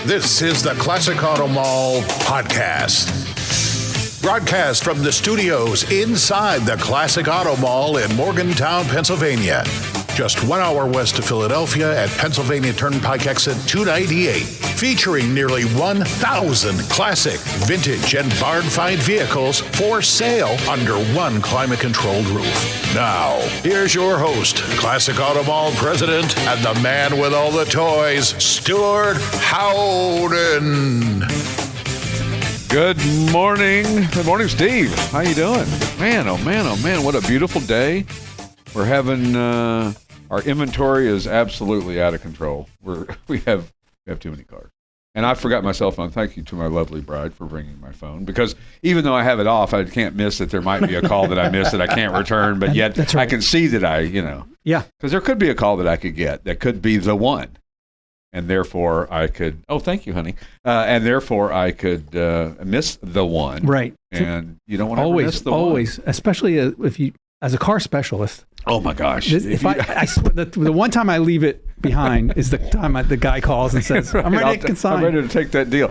This is the Classic Auto Mall podcast. Broadcast from the studios inside the Classic Auto Mall in Morgantown, Pennsylvania. Just 1 hour west of Philadelphia at Pennsylvania Turnpike exit 298. Featuring nearly 1,000 classic, vintage, and barn-find vehicles for sale under one climate-controlled roof. Now, here's your host, Classic Auto Mall president, and the man with all the toys, Stewart Howden. Good morning. Good morning, Steve. How you doing? Man, oh man, what a beautiful day. We're having, our inventory is absolutely out of control. We have too many cars. And I forgot my cell phone. Thank you to my lovely bride for bringing my phone. Because even though I have it off, I can't miss that there might be a call that I missed that I can't return. But yet right. I can see that Yeah. Because there could be a call that I could get that could be the one. And therefore I could, thank you, honey. And therefore I could miss the one. Right. And you don't want to miss the one. Always, especially if you, as a car specialist. Oh my gosh! If I swear, the one time I leave it behind is the time the guy calls and says, "I'm ready to consign." I'm ready to take that deal.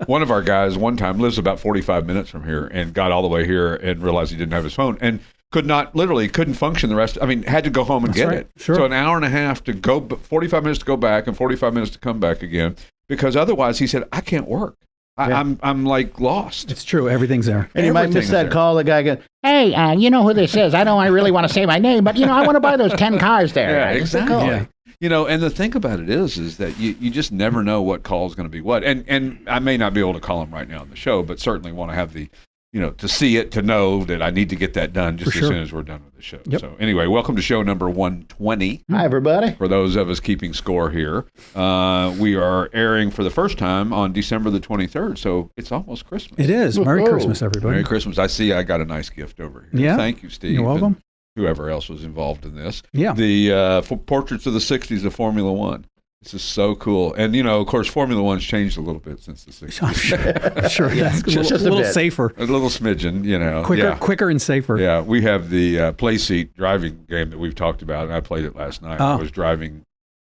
One of our guys one time lives about 45 minutes from here and got all the way here and realized he didn't have his phone and couldn't function the rest. Had to go home and get it. Sure. So an hour and a half to go, 45 minutes to go back and 45 minutes to come back again because otherwise he said I can't work. I'm like lost. It's true. Everything's there. And you might miss that call. The guy goes, "Hey, you know who this is? I don't really want to say my name, but I want to buy those 10 cars there." Yeah, exactly. Yeah. And the thing about it is that you just never know what call is going to be what. And I may not be able to call him right now on the show, but certainly want to have the, to see it, to know that I need to get that done just as soon as we're done with the show. Yep. So anyway, welcome to show number 120. Hi, everybody. For those of us keeping score here, we are airing for the first time on December the 23rd, so it's almost Christmas. It is. Merry Christmas, everybody. Merry Christmas. I see I got a nice gift over here. Yeah. Thank you, Steve. You're welcome. And whoever else was involved in this. Yeah. The portraits of the 60s of Formula One. This is so cool. And, of course, Formula One's changed a little bit since the 60s. I'm sure. Yeah. It's a little safer. A little smidgen, Quicker and safer. Yeah. We have the play seat driving game that we've talked about, and I played it last night. I was driving,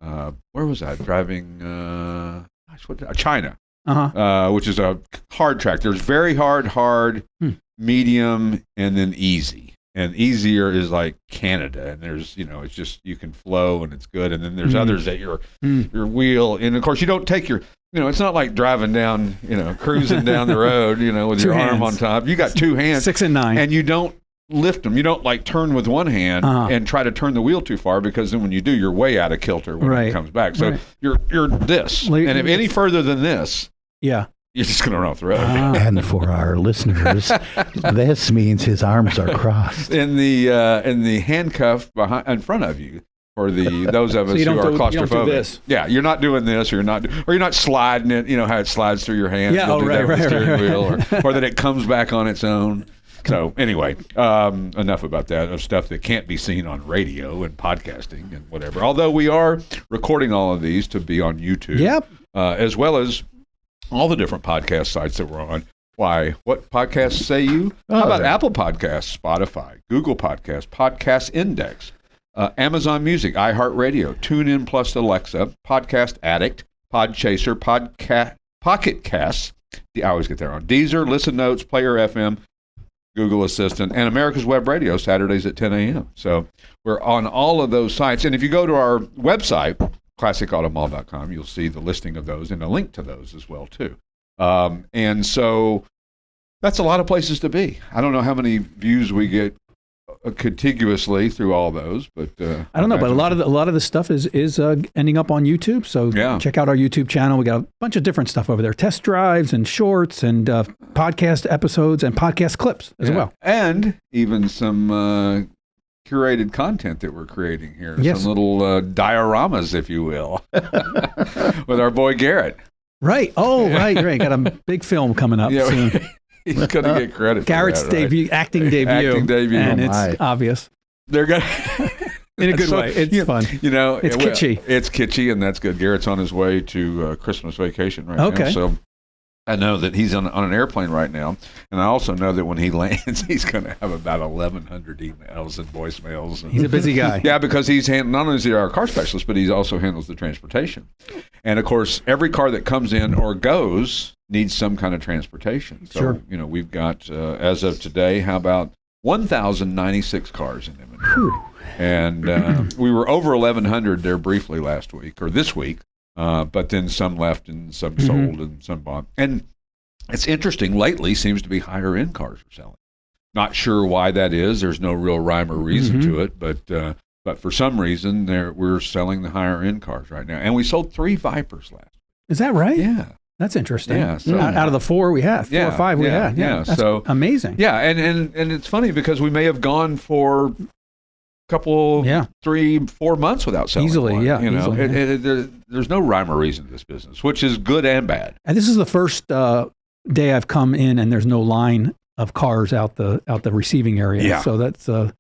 where was I? Driving, China, which is a hard track. There's very hard, medium, and then easy. And easier is like Canada, and there's it's just you can flow and it's good. And then there's others that your wheel, and of course you don't take your it's not like driving down cruising down the road with your arm on top. You got two hands, 6 and 9, and you don't lift them. You don't like turn with one hand and try to turn the wheel too far because then when you do, you're way out of kilter when it comes back. So you're this, and if any further than this, you're just going to run off the road. And for our listeners, this means his arms are crossed. In the handcuff in front of you for those of us who are claustrophobic. You don't do this. Yeah, you're not doing this, or you're not sliding it. You know how it slides through your hands. Yeah, You'll do that with the steering wheel, or that it comes back on its own. So anyway, enough about that, of stuff that can't be seen on radio and podcasting and whatever. Although we are recording all of these to be on YouTube, as well as all the different podcast sites that we're on. Why? What podcasts say you? How about Apple Podcasts, Spotify, Google Podcasts, Podcast Index, Amazon Music, iHeartRadio, TuneIn Plus Alexa, Podcast Addict, Podchaser, Pocket Casts. I always get that wrong. Deezer, Listen Notes, Player FM, Google Assistant, and America's Web Radio, Saturdays at 10 a.m. So we're on all of those sites. And if you go to our website, classicautomall.com, you'll see the listing of those and a link to those as well too. And so that's a lot of places to be. I don't know how many views we get contiguously through all those, but I don't know. But a lot of the stuff is ending up on YouTube. So check out our YouTube channel. We got a bunch of different stuff over there: test drives and shorts and podcast episodes and podcast clips as well, and even some curated content that we're creating here. Yes. Some little dioramas, if you will, with our boy Garrett. Right. Oh, right. Got a big film coming up soon. He's going to get credit Garrett's for that, debut, acting debut. And it's obvious. They're going in a good way. It's fun. It's kitschy. It's kitschy, and that's good. Garrett's on his way to Christmas vacation right now. Okay. So I know that he's on an airplane right now, and I also know that when he lands, he's going to have about 1,100 emails and voicemails. And, he's a busy guy. Yeah, because not only is he our car specialist, but he also handles the transportation. And of course, every car that comes in or goes needs some kind of transportation. So, sure. We've got, as of today, how about 1,096 cars in inventory. And we were over 1,100 there briefly last week, or this week. But then some left and some sold and some bought. And it's interesting, lately seems to be higher end cars are selling. Not sure why that is. There's no real rhyme or reason to it, but for some reason we're selling the higher end cars right now. And we sold 3 Vipers last week. Is that right? Yeah. That's interesting. Yeah, so, out of the 4 we had, 4 or 5 we had. Yeah, that's so amazing. Yeah, and it's funny because we may have gone for couple 3-4 months without selling easily one, easily. There's no rhyme or reason to this business, which is good and bad. And this is the first day I've come in and there's no line of cars out the receiving area. So that's a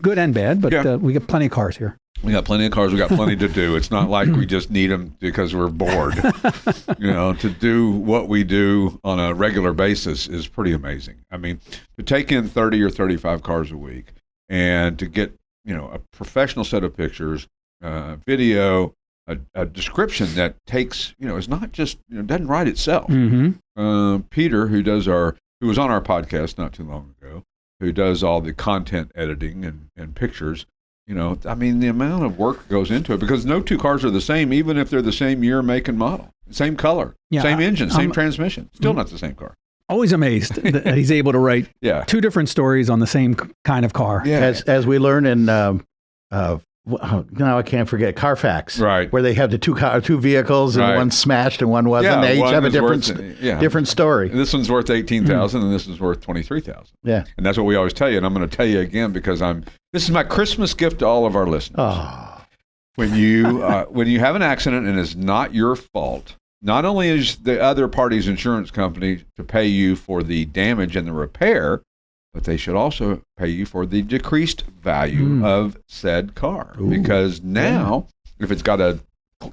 good and bad, but we got plenty of cars here. We got plenty of cars. We got plenty to do. It's not like we just need them because we're bored. To do what we do on a regular basis is pretty amazing. I mean, to take in 30 or 35 cars a week and to get a professional set of pictures, video, a description that takes, is not just, doesn't write itself. Peter, who was on our podcast not too long ago, who does all the content editing and pictures, I mean, the amount of work goes into it because no 2 cars are the same, even if they're the same year, make, and model, same color, same engine, same transmission, still not the same car. Always amazed that he's able to write 2 different stories on the same kind of car. Yeah. As we learn in, now I can't forget, Carfax, right? Where they have the 2 vehicles and one's smashed and one wasn't. They each have a different story. And this one's worth $18,000 and this one's worth $23,000. Yeah, and that's what we always tell you. And I'm going to tell you again because this is my Christmas gift to all of our listeners. Oh. When you have an accident and it's not your fault, not only is the other party's insurance company to pay you for the damage and the repair, but they should also pay you for the decreased value of said car. Because now, if it's got a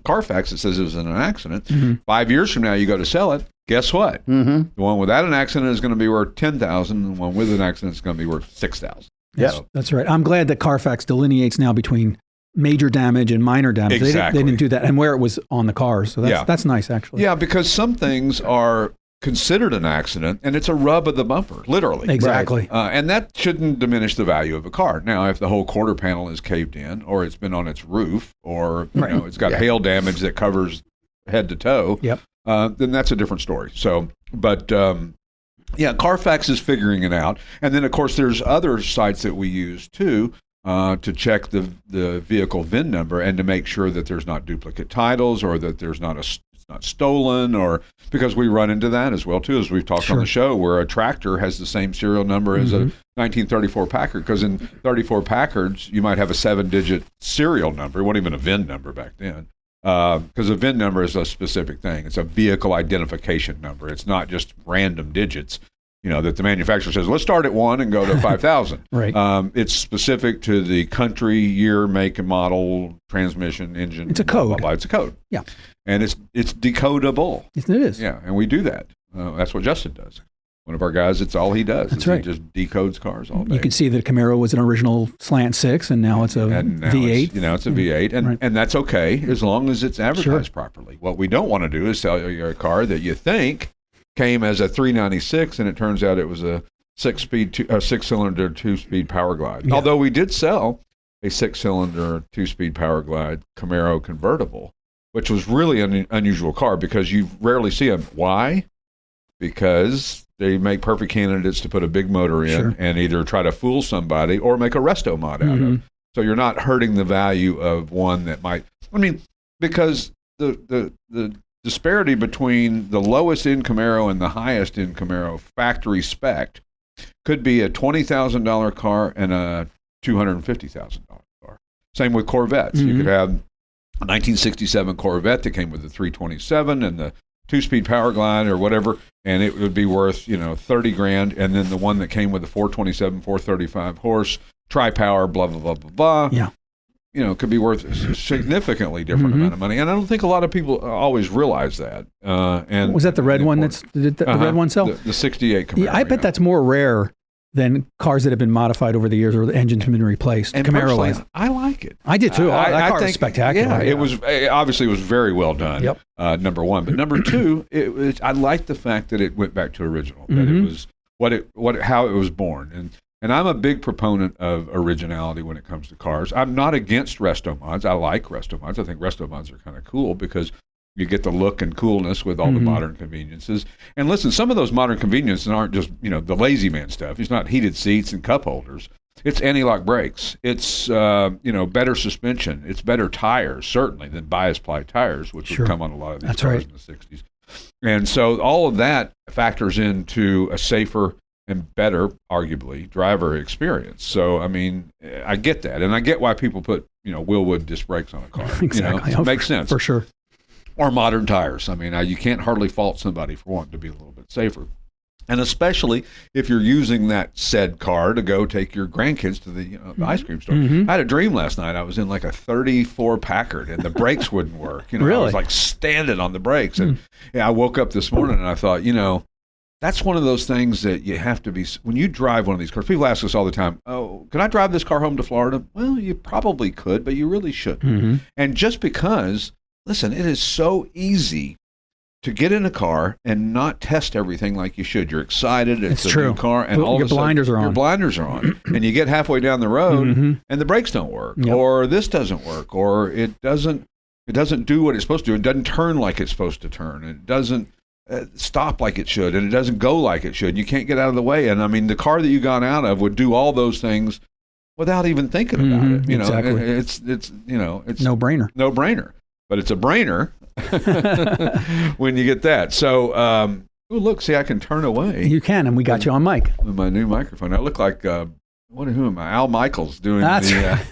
Carfax that says it was in an accident, 5 years from now you go to sell it, guess what? The one without an accident is going to be worth $10,000, and the one with an accident is going to be worth $6,000. Yes, that's right. I'm glad that Carfax delineates now between major damage and minor damage. Exactly. They didn't do that, and where it was on the cars. So that's nice, actually. Yeah, because some things are considered an accident, and it's a rub of the bumper, literally. Exactly. And that shouldn't diminish the value of a car. Now, if the whole quarter panel is caved in, or it's been on its roof, or it's got hail damage that covers head to toe, then that's a different story. So, but Carfax is figuring it out. And then, of course, there's other sites that we use, too, to check the vehicle VIN number and to make sure that there's not duplicate titles or that there's not stolen, or because we run into that as well, too, as we've talked on the show, where a tractor has the same serial number as a 1934 Packard, because in 34 Packards, you might have a 7-digit serial number. It wasn't even a VIN number back then. Because a VIN number is a specific thing. It's a vehicle identification number. It's not just random digits, that the manufacturer says, let's start at 1 and go to 5,000. Right. It's specific to the country, year, make, and model, transmission, engine. It's a code. Blah, blah, blah. It's a code. Yeah. And it's decodable. Yes, it is. Yeah, and we do that. That's what Justin does. One of our guys, it's all he does. That's right. He just decodes cars all day. You can see that Camaro was an original slant 6, and now it's a V8. It's a V8, and that's okay as long as it's advertised properly. What we don't want to do is sell you a car that you think came as a 396, and it turns out it was a 6-cylinder 2-speed Power Glide. Yeah. Although we did sell a 6-cylinder 2-speed Power Glide Camaro convertible, which was really an unusual car because you rarely see them. Why? Because they make perfect candidates to put a big motor in and either try to fool somebody or make a resto mod out of. So you're not hurting the value of one that might. Because the disparity between the lowest end Camaro and the highest end Camaro factory spec could be a $20,000 car and a $250,000 car. Same with Corvettes. You could have a 1967 Corvette that came with the 327 and the 2-speed Power Glide or whatever, and it would be worth, $30,000. And then the one that came with the 427, 435 horse, tri-power, blah, blah, blah, blah, blah. Yeah. could be worth a significantly different amount of money. And I don't think a lot of people always realize that. And was that the red one did the red one sell? The 68 Camaro. Yeah, I bet that's more rare than cars that have been modified over the years or the engine's been replaced. And Camaro I like it. I did too. That car was spectacular. Yeah, it was obviously it was very well done. Yep. Number one, but number two, I like the fact that it went back to original. That it was how it was born. And I'm a big proponent of originality when it comes to cars. I'm not against resto mods. I like resto mods. I think resto mods are kind of cool because you get the look and coolness with all the modern conveniences. And listen, some of those modern conveniences aren't just, the lazy man stuff. It's not heated seats and cup holders. It's anti-lock brakes. It's, better suspension. It's better tires, certainly, than bias-ply tires, which would come on a lot of these cars in the 60s. And so all of that factors into a safer and better, arguably, driver experience. So, I mean, I get that. And I get why people put, Willwood disc brakes on a car. Exactly. It makes sense. For sure. Or modern tires. I mean, you can't hardly fault somebody for wanting to be a little bit safer. And especially if you're using that said car to go take your grandkids to the ice cream store. I had a dream last night. I was in like a 34 Packard and the brakes wouldn't work. Really? I was like standing on the brakes. And I woke up this morning and I thought, that's one of those things that you have to be, when you drive one of these cars, people ask us all the time, oh, can I drive this car home to Florida? Well, you probably could, but you really shouldn't. And just because, listen, it is so easy to get in a car and not test everything like you should. You're excited. It's a new car. And all your blinders are on. Your blinders are on. And you get halfway down the road and the brakes don't work. Yep. Or this doesn't work. Or it doesn't do what it's supposed to do. It doesn't turn like it's supposed to turn. It doesn't stop like it should. And it doesn't go like it should. You can't get out of the way. And I mean, the car that you got out of would do all those things without even thinking about it. Exactly. It's no brainer. No brainer. But it's a brainer when you get that. So, look, see, I can turn away. You can, and we got you on mic. With my new microphone. I look like, who am I? Al Michaels doing the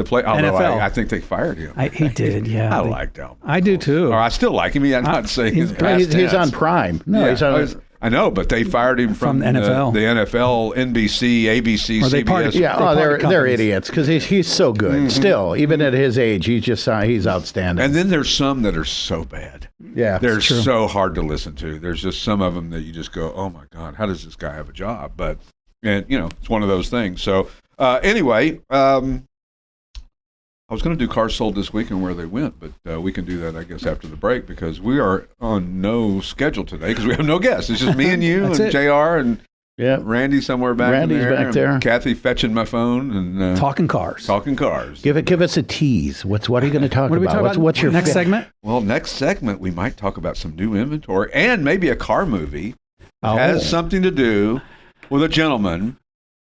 play. Although NFL. I think they fired him. He did, yeah. I liked Al Michaels. I do too. Or I still like him. I'm not saying he's on Prime. No, he's on. I know, but they fired him from NFL. The NFL, NBC, ABC, CBS. They're idiots because he's so good. Still, even at his age, he's outstanding. And then there's some that are so bad. Yeah, they're so hard to listen to. There's just some of them that you just go, oh my God, how does this guy have a job? But it's one of those things. So anyway, I was going to do cars sold this week and where they went, but we can do that, I guess, after the break because we are on no schedule today because we have no guests. It's just me and you and JR and Randy somewhere back Randy's there. back there. Kathy fetching my phone and talking cars. Give us a tease. What are you going to talk about? What's your next segment? Well, next segment we might talk about some new inventory and maybe a car movie that has something to do with a gentleman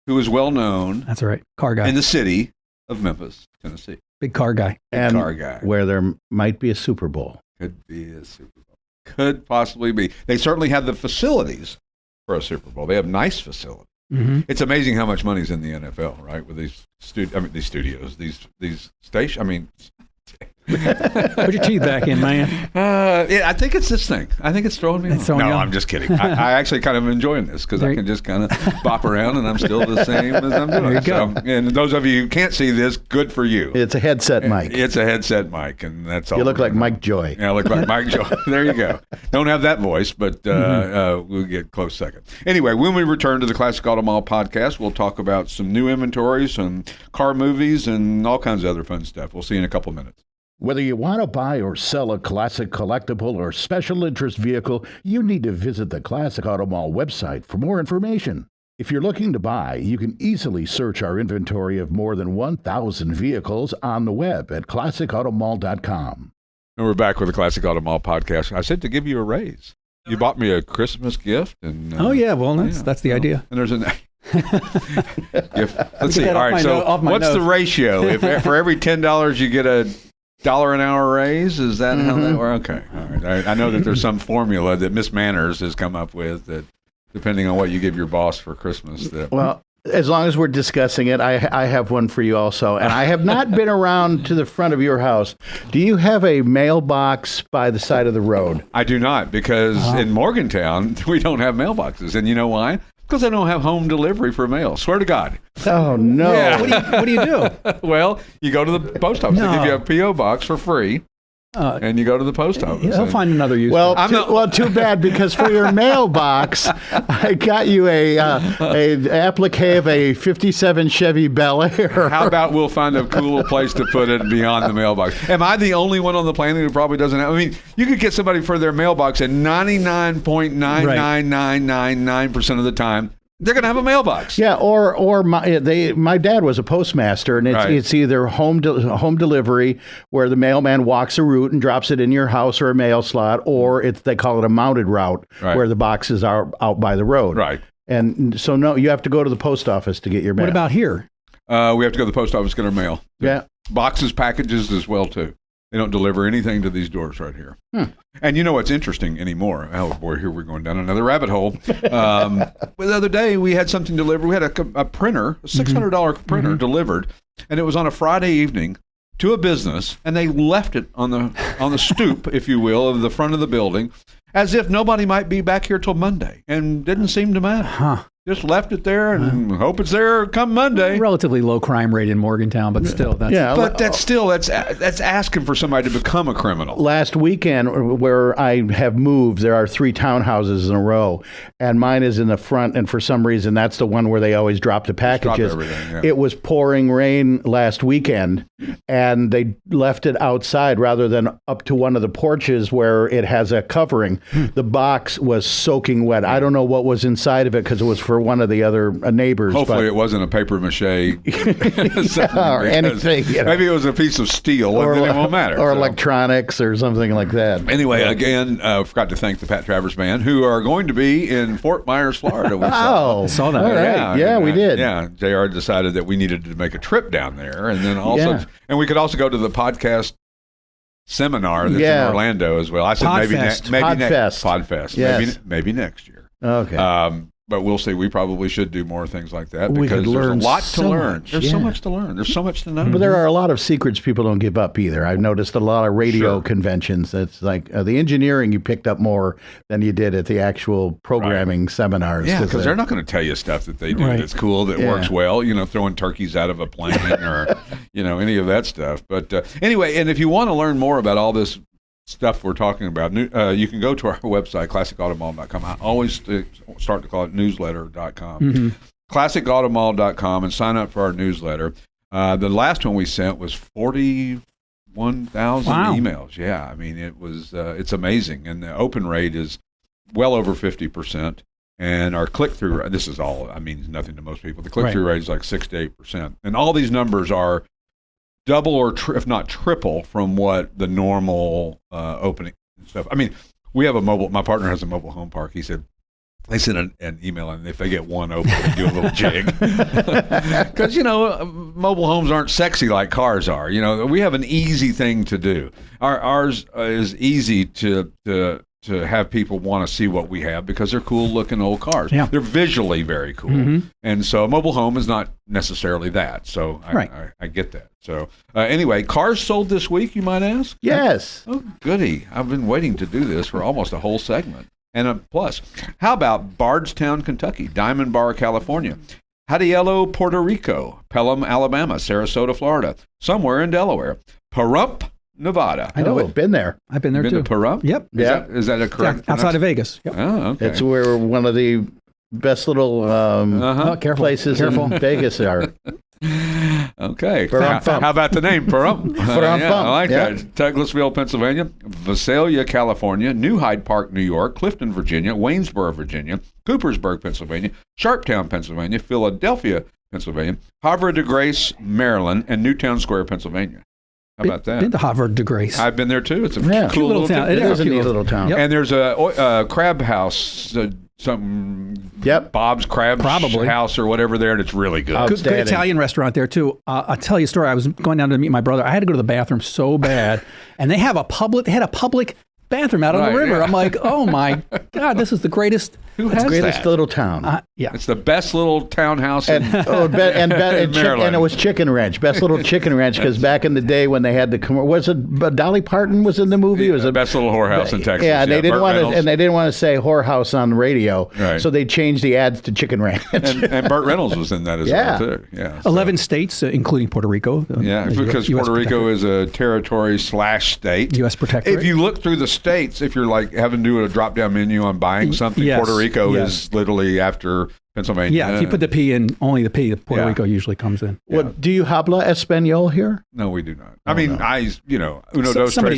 who is well known. That's right, car guy in the city of Memphis, Tennessee. Big car guy. Where there might be a Super Bowl. Could be a Super Bowl. Could possibly be. They certainly have the facilities for a Super Bowl. They have nice facilities. It's amazing how much money's in the NFL, right? With these studios, these stations. I mean, put your teeth back in, man. I think it's this thing. I think it's throwing me off. I'm just kidding. I actually kind of enjoying this because I can just kind of bop around and I'm still the same as I'm doing. There you go. And those of you who can't see this, good for you. It's a headset mic. It's a headset mic, and that's all. You look like Mike Joy. Yeah, I look like Mike Joy. There you go. Don't have that voice, but we'll get close second. Anyway, when we return to the Classic Auto Mall podcast, we'll talk about some new inventory, some car movies, and all kinds of other fun stuff. We'll see you in a couple minutes. Whether you want to buy or sell a classic collectible or special interest vehicle, you need to visit the Classic Auto Mall website for more information. If you're looking to buy, you can easily search our inventory of more than 1,000 vehicles on the web at classicautomall.com. And we're back with the Classic Auto Mall podcast. I said to give you a raise. You bought me a Christmas gift. And that's the idea. And there's an... Let's see. All right, so what's the ratio? If for every $10 you get a $1 an hour raise? Is that how that works? Okay. All right. I know that there's some formula that Miss Manners has come up with that depending on what you give your boss for Christmas. Well, as long as we're discussing it, I have one for you also. And I have not been around to the front of your house. Do you have a mailbox by the side of the road? I do not, because in Morgantown, we don't have mailboxes. And you know why? Because they don't have home delivery for mail. Swear to God. Oh, no. Yeah. What do you do? Well, you go to the post office. No. They give you a P.O. box for free. And you go to the post office. He'll find another use. Well, too bad, because for your mailbox, I got you a applique of a '57 Chevy Bel Air. How about we'll find a cool place to put it beyond the mailbox? Am I the only one on the planet who probably doesn't have? I mean, you could get somebody for their mailbox, and 99.99999% of the time, they're going to have a mailbox. Yeah, or my dad was a postmaster, and it's either home delivery, where the mailman walks a route and drops it in your house or a mail slot, or they call it a mounted route, where the boxes are out by the road. Right. And so, no, you have to go to the post office to get your mail. What about here? We have to go to the post office to get our mail. Yeah. Boxes, packages as well, too. They don't deliver anything to these doors right here. And you know what's interesting anymore? Oh, boy, here we're going down another rabbit hole. The other day, we had something delivered. We had a printer, a $600 printer delivered, and it was on a Friday evening to a business, and they left it on the stoop, if you will, of the front of the building, as if nobody might be back here till Monday, and didn't seem to matter. Just left it there and hope it's there come Monday. Relatively low crime rate in Morgantown, but still, that's asking for somebody to become a criminal. Last weekend, where I have moved, there are 3 townhouses in a row, and mine is in the front, and for some reason, that's the one where they always drop the packages. It was pouring rain last weekend, and they left it outside rather than up to one of the porches where it has a covering. The box was soaking wet. I don't know what was inside of it, because it was for one of the other neighbors. Hopefully it wasn't a paper mache or anything. Maybe it was a piece of steel, and then it won't matter. Or electronics or something like that. Anyway, again, forgot to thank the Pat Travers Band, who are going to be in Fort Myers, Florida. Saw that. All right. Yeah, we did. Yeah, JR decided that we needed to make a trip down there, and then also, and we could also go to the podcast seminar that's in Orlando as well. I said Podfest. Podfest. Yes. Maybe next year. Okay. But we'll see. We probably should do more things like that, We because could there's a learn lot so to learn. much, There's so much to learn. There's so much to know. But there are a lot of secrets people don't give up either. I've noticed a lot of radio conventions. It's like the engineering you picked up more than you did at the actual programming seminars. Yeah, because they're not going to tell you stuff that they do that's cool, that works well, throwing turkeys out of a plane or, any of that stuff. But anyway, and if you want to learn more about all this stuff we're talking about, you can go to our website, classicautomall.com. I always start to call it newsletter.com. Classicautomall.com, and sign up for our newsletter. The last one we sent was 41,000 emails. Yeah, I mean, it was it's amazing, and the open rate is well over 50%. And our click-through, this is all, nothing to most people. The click-through rate is like 6 to 8%. And all these numbers are double or if not triple from what the normal opening stuff. We have my partner has a mobile home park. He said, they send an email, and if they get one open, they do a little jig. Because, mobile homes aren't sexy like cars are. We have an easy thing to do. Ours is easy to have people want to see what we have, because they're cool looking old cars. Yeah. They're visually very cool. And so a mobile home is not necessarily that. So I get that. So anyway, cars sold this week, you might ask? Yes. Oh, goody. I've been waiting to do this for almost a whole segment. And plus, how about Bardstown, Kentucky, Diamond Bar, California, Hadiello, Puerto Rico, Pelham, Alabama, Sarasota, Florida, somewhere in Delaware, Pahrump, Nevada. I know it. Been there. I've been there too. Been to Pahrump? Yep. Is that a correct? Outside of Vegas. Yep. Oh, okay. It's where one of the best little places in Vegas are. Okay. How about the name, Pahrump? I like that. Douglasville, Pennsylvania, Visalia, California, New Hyde Park, New York, Clifton, Virginia, Waynesboro, Virginia, Coopersburg, Pennsylvania, Sharptown, Pennsylvania, Philadelphia, Pennsylvania, Havre de Grace, Maryland, and Newtown Square, Pennsylvania. How about that? Been to Havre de Grace. I've been there too. It's a cool little town. It is a neat little town. Yep. And there's a crab house, Bob's Crab House or whatever there, and it's really good. Good Italian restaurant there too. I'll tell you a story. I was going down to meet my brother. I had to go to the bathroom so bad, and they had a public bathroom out on the river. I'm like, oh my God, this is the greatest. Who has greatest that? little town. Yeah. It's the best little townhouse in and Maryland. it was Chicken Ranch, best little Chicken Ranch, because back in the day when they had the was it Dolly Parton was in the movie? It was best little whorehouse in Texas. Yeah, they didn't want to, and they didn't want to say whorehouse on the radio, right. So they changed the ads to Chicken Ranch. And Burt Reynolds was in that as well too. Yeah, so. 11 states, including Puerto Rico. Because Puerto Rico is a territory / state. U.S. protectorate. If you look through the states, if you're like having to do a drop down menu on buying something, Puerto Rico is literally after Pennsylvania. Yeah, if you put the P in, only the P, Puerto Rico usually comes in. Well, do you habla español here? No, we do not. Somebody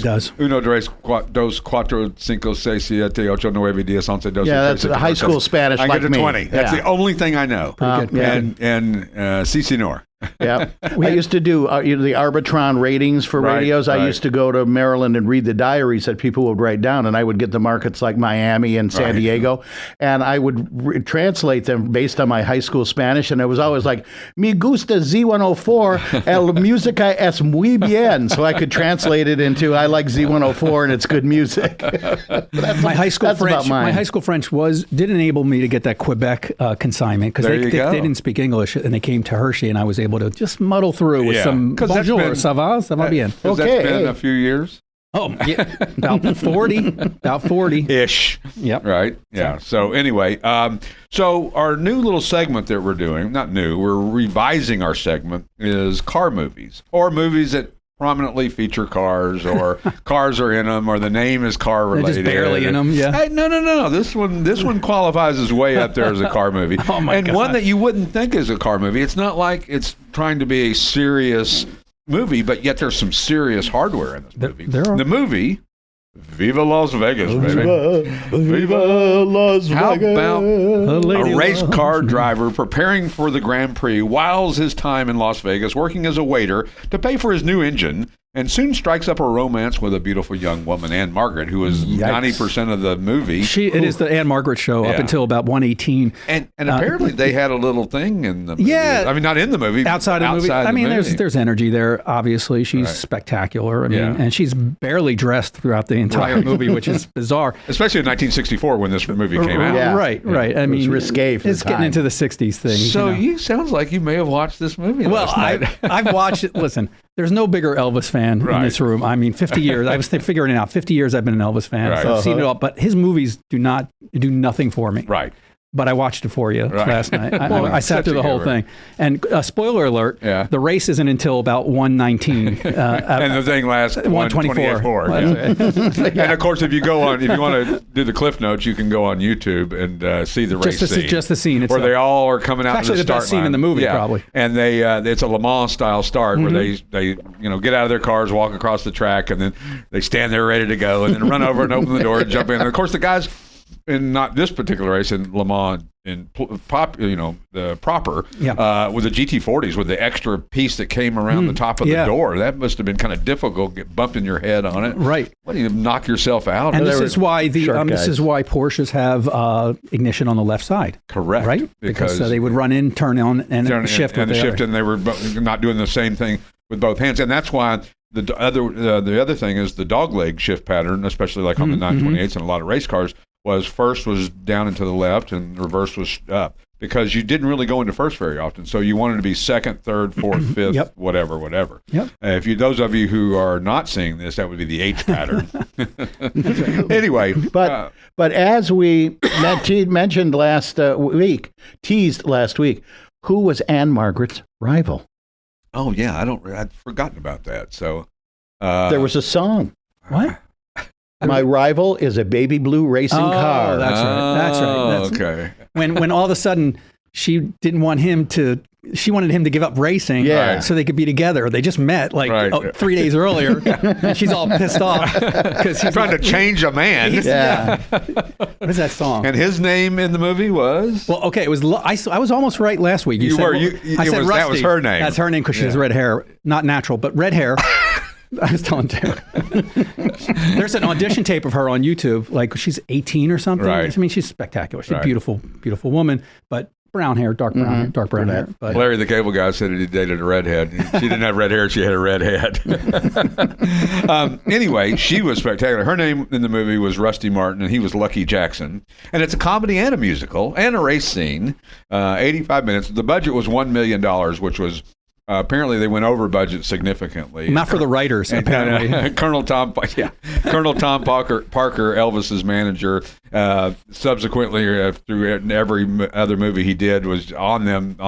does. Uno, tres, dos, cuatro, cinco, seis, siete, ocho, nueve, diez, once, doce. Yeah, that's high school Spanish. I like get to 20. Me. That's the only thing I know. Pretty good. And sí, señor. Yeah, I used to do the Arbitron ratings for radios. I used to go to Maryland and read the diaries that people would write down, and I would get the markets like Miami and San Diego, and I would translate them based on my high school Spanish, and it was always like, "Me gusta Z104, el música es muy bien," so I could translate it into "I like Z104 and it's good music." My high school French did enable me to get that Quebec consignment, because they didn't speak English, and they came to Hershey, and I was able to just muddle through with some bonjour, ça va bien. Okay. That's been a few years. Oh, yeah, about 40. Ish. Yep. Right. Yeah. So anyway, so our new little segment that we're doing, not new, we're revising our segment, is car movies, or movies that prominently feature cars, or cars are in them, or the name is car related. They're just barely in them. Yeah. Hey, no. This one qualifies as way up there as a car movie. Oh my God. One that you wouldn't think is a car movie. It's not like it's trying to be a serious movie, but yet there's some serious hardware in this movie. The movie, Viva Las Vegas, baby. Viva Las Vegas. How about a race car driver preparing for the Grand Prix whiles his time in Las Vegas working as a waiter to pay for his new engine, and soon strikes up a romance with a beautiful young woman, Anne Margaret, who is 90% of the movie. It is the Anne Margaret show up until about 118. And apparently they had a little thing in the movie. Yeah. I mean, not in the movie. Outside of the movie. I mean, there's energy there, obviously. She's spectacular. I mean, and she's barely dressed throughout the entire movie, which is bizarre. Especially in 1964 when this movie came out. Yeah. Right. I mean, risque for it's getting into the 60s thing. So you sounds like you may have watched this movie last night. I've watched it. Listen, there's no bigger Elvis fan in this room. I mean, 50 years. I was figuring it out. 50 years I've been an Elvis fan. So I've seen it all. But his movies do nothing for me. Right. But I watched it for you last night. I sat through the whole thing. And spoiler alert, the race isn't until about 119. And the thing lasts 124. And of course, if you want to do the cliff notes, you can go on YouTube and see the race scene. Just the scene itself. Where they all are coming out to the start line. Actually, the best scene in the movie, probably. And it's a Le Mans style start where they get out of their cars, walk across the track, and then they stand there ready to go, and then run over and open the door and jump in. And of course, the guys in not this particular race in Le Mans, in the proper with the GT40s with the extra piece that came around the top of the door, that must have been kind of difficult. Get bumping your head on it, right? What do you knock yourself out? And this is why Porsches have ignition on the left side. Correct, right? Because they would run in, turn on, and shift. And they were not doing the same thing with both hands, and that's why. The other thing is the dogleg shift pattern, especially like on the 928s and a lot of race cars, was first was down and to the left and reverse was up, because you didn't really go into first very often. So you wanted to be second, third, fourth, fifth, whatever. Yep. If those of you who are not seeing this, that would be the H pattern. Anyway. But as we mentioned teased last week, who was Anne Margaret's rival? Oh yeah, I'd forgotten about that. So there was a song. What? My rival is a baby blue racing car. That's right. Okay. When all of a sudden she didn't want him to. She wanted him to give up racing so they could be together. They just met 3 days earlier, and she's all pissed off because he's trying to change a man. What is that song? And his name in the movie was? Well, okay, it was. I was almost right last week. That was her name. That's her name because she has red hair, not natural, but red hair. I was telling Tara. There's an audition tape of her on YouTube. Like she's 18 or something. Right. I mean, she's spectacular. She's a beautiful, beautiful woman, but brown hair, dark brown hair. But Larry the Cable Guy said he dated a redhead. She didn't have red hair; she had a red head. Anyway, she was spectacular. Her name in the movie was Rusty Martin, and he was Lucky Jackson. And it's a comedy and a musical and a race scene. 85 minutes. The budget was $1 million, which was. Apparently, they went over budget significantly. Not for the writers, apparently. Colonel Tom Parker, Elvis's manager, subsequently through every other movie he did was on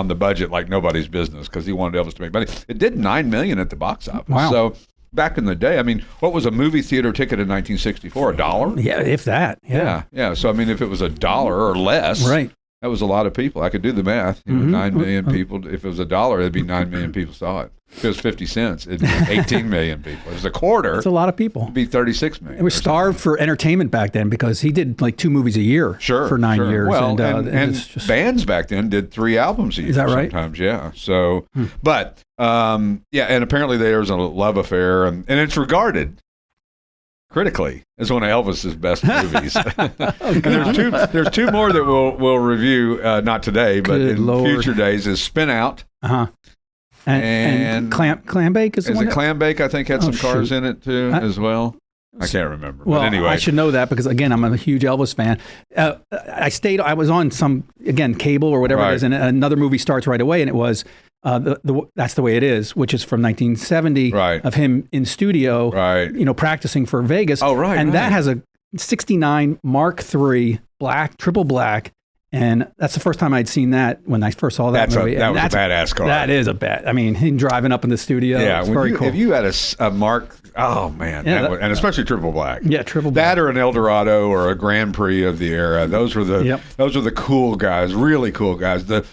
the budget like nobody's business because he wanted Elvis to make money. It did $9 million at the box office. Wow. So back in the day, I mean, what was a movie theater ticket in 1964? $1? Yeah, if that. Yeah. So I mean, if it was $1 or less, right. That was a lot of people. I could do the math. 9 million people. If it was $1, it'd be 9 million people saw it. If it was 50 cents, it'd be 18 million people. If it was a quarter, that's a lot of people. It'd be 36 million. It was starved for entertainment back then because he did like 2 movies a year for 9 years. Well, and just... bands back then did 3 albums a year. Is that right? Sometimes, yeah. So, but and apparently there was a love affair, and it's regarded critically as one of Elvis's best movies. And there's two more that we'll review, not today, but in future days, is Spin Out. And Clambake is the one. Is it Clambake? I think had some cars in it too as well. I can't remember. Well, but anyway, I should know that because again, I'm a huge Elvis fan. I was on some cable or whatever it is, and another movie starts right away, and it was That's the Way It Is, which is from 1970, of him in studio, practicing for Vegas. Oh, right. And that has a 69 Mark III triple black. And that's the first time I'd seen that when I first saw that movie. That was a badass car. That is a bad. I mean, him driving up in the studio. Yeah, it's very cool. If you had a Mark, oh man, and especially triple black. Yeah, triple black. That or an Eldorado or a Grand Prix of the era. Those were the cool guys, really cool guys. The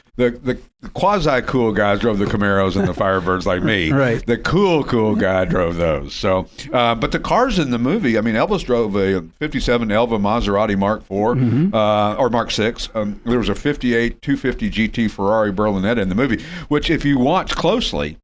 quasi cool guys drove the Camaros and the Firebirds like me. Right. The cool guy drove those. So, but the cars in the movie, I mean, Elvis drove a 57 Elva Maserati Mark IV or Mark VI. There was a 58 250 GT Ferrari Berlinetta in the movie, which if you watch closely,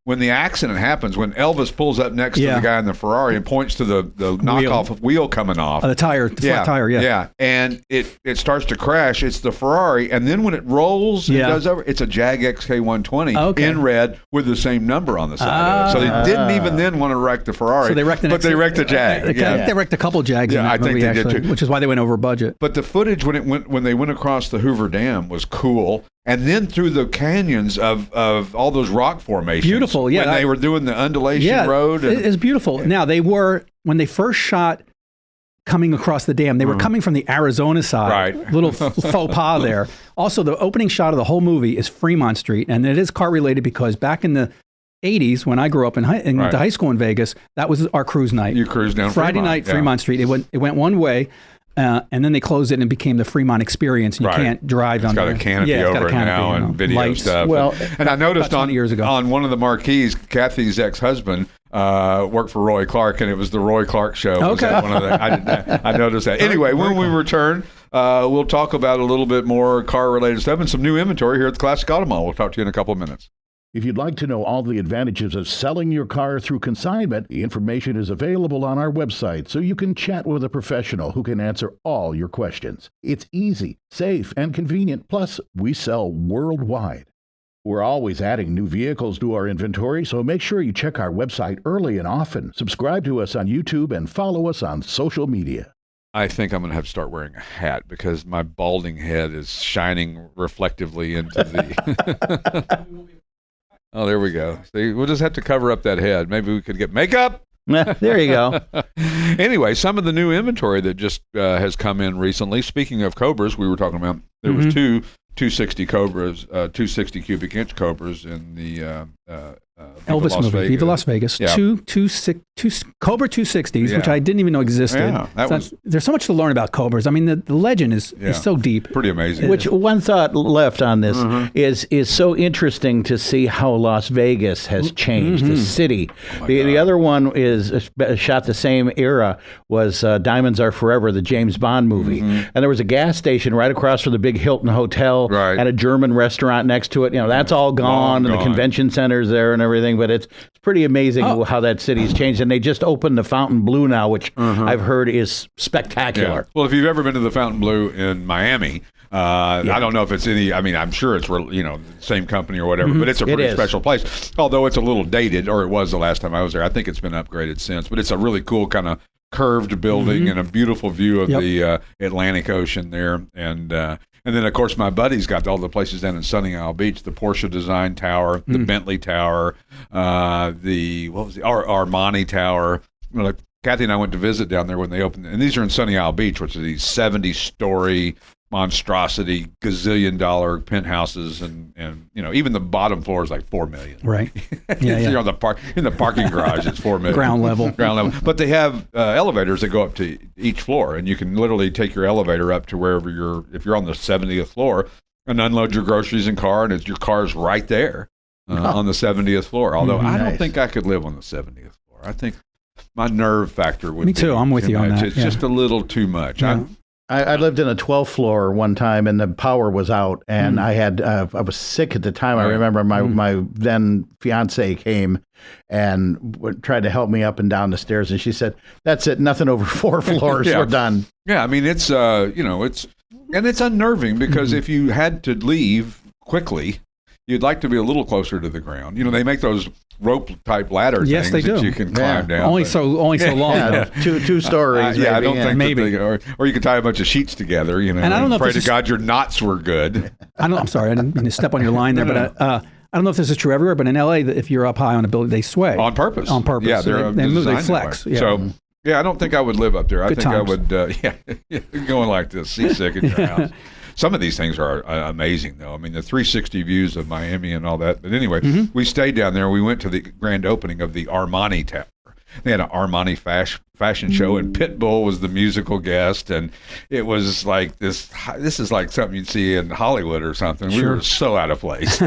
when the accident happens, when Elvis pulls up next to the guy in the Ferrari and points to the knockoff wheel coming off. The flat tire, Yeah, and it starts to crash. It's the Ferrari, and then when it rolls, it goes over, it's a Jag XK120 in red with the same number on the side of it. So they didn't even then want to wreck the Ferrari, so they wrecked they wrecked the Jag. They wrecked a couple Jags in that movie, I think they did too. Which is why they went over budget. But the footage when they went across the Hoover Dam was cool. And then through the canyons of all those rock formations. Beautiful, yeah. When they were doing the undulation road. It's beautiful. Yeah. Now, when they first shot coming across the dam, they were coming from the Arizona side. Right. Little faux pas there. Also, the opening shot of the whole movie is Fremont Street. And it is car related because back in the 80s, when I grew up in went to high school in Vegas, that was our cruise night. You cruised down Friday night, Fremont Street. It went one way. And then they closed it and it became the Fremont Experience. And you can't drive on there. It's got a canopy over it now and video lights. stuff. Well, and I noticed years ago. on one of the marquees, Kathy's ex-husband worked for Roy Clark, and it was the Roy Clark Show. Okay. I noticed that. Anyway, when we return, we'll talk about a little bit more car-related stuff and some new inventory here at the Classic Auto Mall. We'll talk to you in a couple of minutes. If you'd like to know all the advantages of selling your car through consignment, the information is available on our website so you can chat with a professional who can answer all your questions. It's easy, safe, and convenient. Plus, we sell worldwide. We're always adding new vehicles to our inventory, so make sure you check our website early and often. Subscribe to us on YouTube and follow us on social media. I think I'm going to have to start wearing a hat because my balding head is shining reflectively into the... Oh, there we go. See, we'll just have to cover up that head. Maybe we could get makeup. There you go. Anyway, some of the new inventory that just has come in recently. Speaking of Cobras, we were talking about there was two 260 Cobras, 260 cubic inch Cobras in the Elvis movie, Viva Las Vegas. Yeah. Two Cobra 260s, which I didn't even know existed. Yeah, there's so much to learn about Cobras. I mean, the legend is so deep. Pretty amazing. Which one thought left on this is so interesting to see how Las Vegas has changed, the city. The other one is shot the same era, was Diamonds Are Forever, the James Bond movie. And there was a gas station right across from the big Hilton Hotel and a German restaurant next to it. You know, that's all gone, and the convention center's there and and everything, but it's pretty amazing how that city's changed. And they just opened the Fontainebleau now, which I've heard is spectacular. Yeah. Well, if you've ever been to the Fontainebleau in Miami, I don't know if it's any. I mean, I'm sure it's same company or whatever, but it's a pretty special place. Although it's a little dated, or it was the last time I was there. I think it's been upgraded since, but it's a really cool kind of curved building and a beautiful view of the Atlantic Ocean there, and then of course my buddy's got all the places down in Sunny Isle Beach: the Porsche Design Tower, the Bentley Tower, the Armani Tower. Kathy and I went to visit down there when they opened, and these are in Sunny Isle Beach, which are these 70-story monstrosity gazillion-dollar penthouses, and even the bottom floor is like $4 million. Right. You're on in the parking garage, it's $4 million. Ground level. But they have elevators that go up to each floor, and you can literally take your elevator up to wherever if you're on the 70th floor, and unload your groceries and car, and your car's right there on the 70th floor. Although I don't think I could live on the 70th floor. I think my nerve factor would. Me too. I'm with you on that. It's just a little too much. Yeah. I lived in a 12th floor one time, and the power was out, and I was sick at the time. I remember my then fiance came and tried to help me up and down the stairs, and she said, "That's it, nothing over 4 floors. We're done." Yeah, I mean it's it's unnerving because if you had to leave quickly, you'd like to be a little closer to the ground. They make those rope type ladder things that you can climb down. Only so long. Two stories. I don't think maybe. Or you could tie a bunch of sheets together. And I don't know. Pray to God your knots were good. I'm sorry, I didn't mean to step on your line there, but I don't know if this is true everywhere. But in LA, if you're up high on a building, they sway on purpose. Yeah, they move, they flex. Yeah. So I don't think I would live up there. I think I would. Going like this, seasick in your house. Some of these things are amazing, though. I mean, the 360 views of Miami and all that. But anyway, we stayed down there. We went to the grand opening of the Armani Tower. They had an Armani fashion show, and Pitbull was the musical guest, and it was like this is like something you'd see in Hollywood or something. We were so out of place.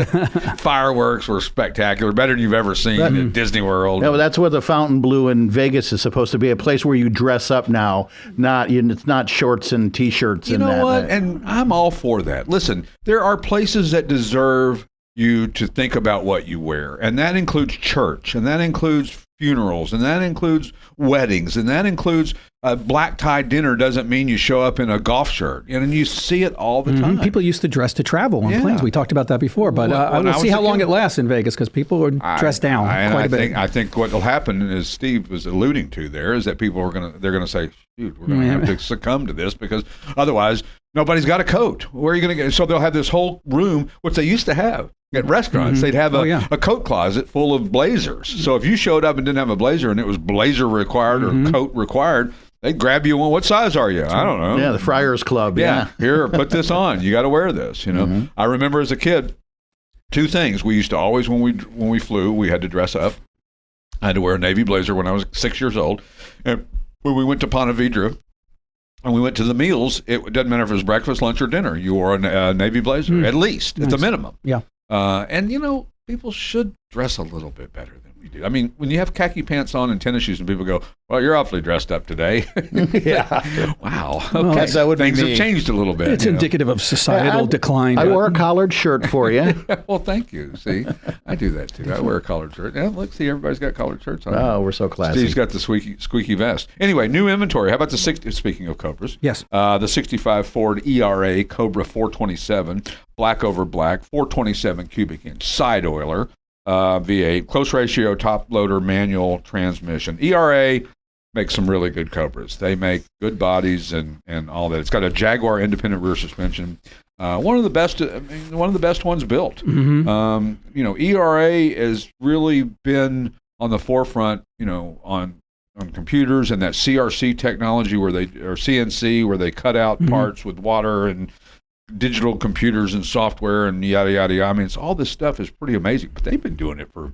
Fireworks were spectacular, better than you've ever seen at Disney World. Yeah, well, that's what the Fontainebleau in Vegas is supposed to be, a place where you dress up now. It's not shorts and T-shirts. You know what? And I'm all for that. Listen, there are places that deserve you to think about what you wear, and that includes church, and that includes funerals, and that includes weddings, and that includes a black tie dinner. Doesn't mean you show up in a golf shirt, and you see it all the time. People used to dress to travel on planes. We talked about that before, but we'll see how long it lasts in Vegas, because people are dressed down quite a bit. I think what will happen, as Steve was alluding to there, is that people they're going to say, shoot, we're going to have to succumb to this, because otherwise nobody's got a coat. Where are you going to get? So they'll have this whole room, which they used to have at restaurants. They'd have a coat closet full of blazers. So if you showed up and didn't have a blazer, and it was blazer required or coat required, they'd grab you on, what size are you? I don't know. Yeah, the Friars Club. Yeah. Here, put this on. You got to wear this. I remember as a kid, 2 things. We used to always, when we flew, we had to dress up. I had to wear a Navy blazer when I was 6 years old. And when we went to Ponte Vedra, and we went to the meals, it doesn't matter if it was breakfast, lunch, or dinner. You wore a Navy blazer, at least. Nice. It's a minimum. Yeah. And, people should dress a little bit better than we do. I mean, when you have khaki pants on and tennis shoes and people go, well, you're awfully dressed up today. Yeah. Wow. Okay. Well, things have changed a little bit. It's indicative of societal decline. I wore a collared shirt for you. Well, thank you. See, I do that too. I wear a collared shirt. Yeah, look, see, everybody's got collared shirts on. Oh, we're so classy. Steve's got the squeaky vest. Anyway, new inventory. How about the 60, speaking of Cobras? Yes. The 65 Ford ERA Cobra 427, black over black, 427 cubic inch, side oiler. V8, close ratio, top loader, manual transmission. ERA makes some really good Cobras. They make good bodies and all that. It's got a Jaguar independent rear suspension. One of the best ones built. ERA has really been on the forefront, on computers and that CRC technology or CNC where they cut out parts with water and digital computers and software and yada, yada, yada. I mean, all this stuff is pretty amazing, but they've been doing it for,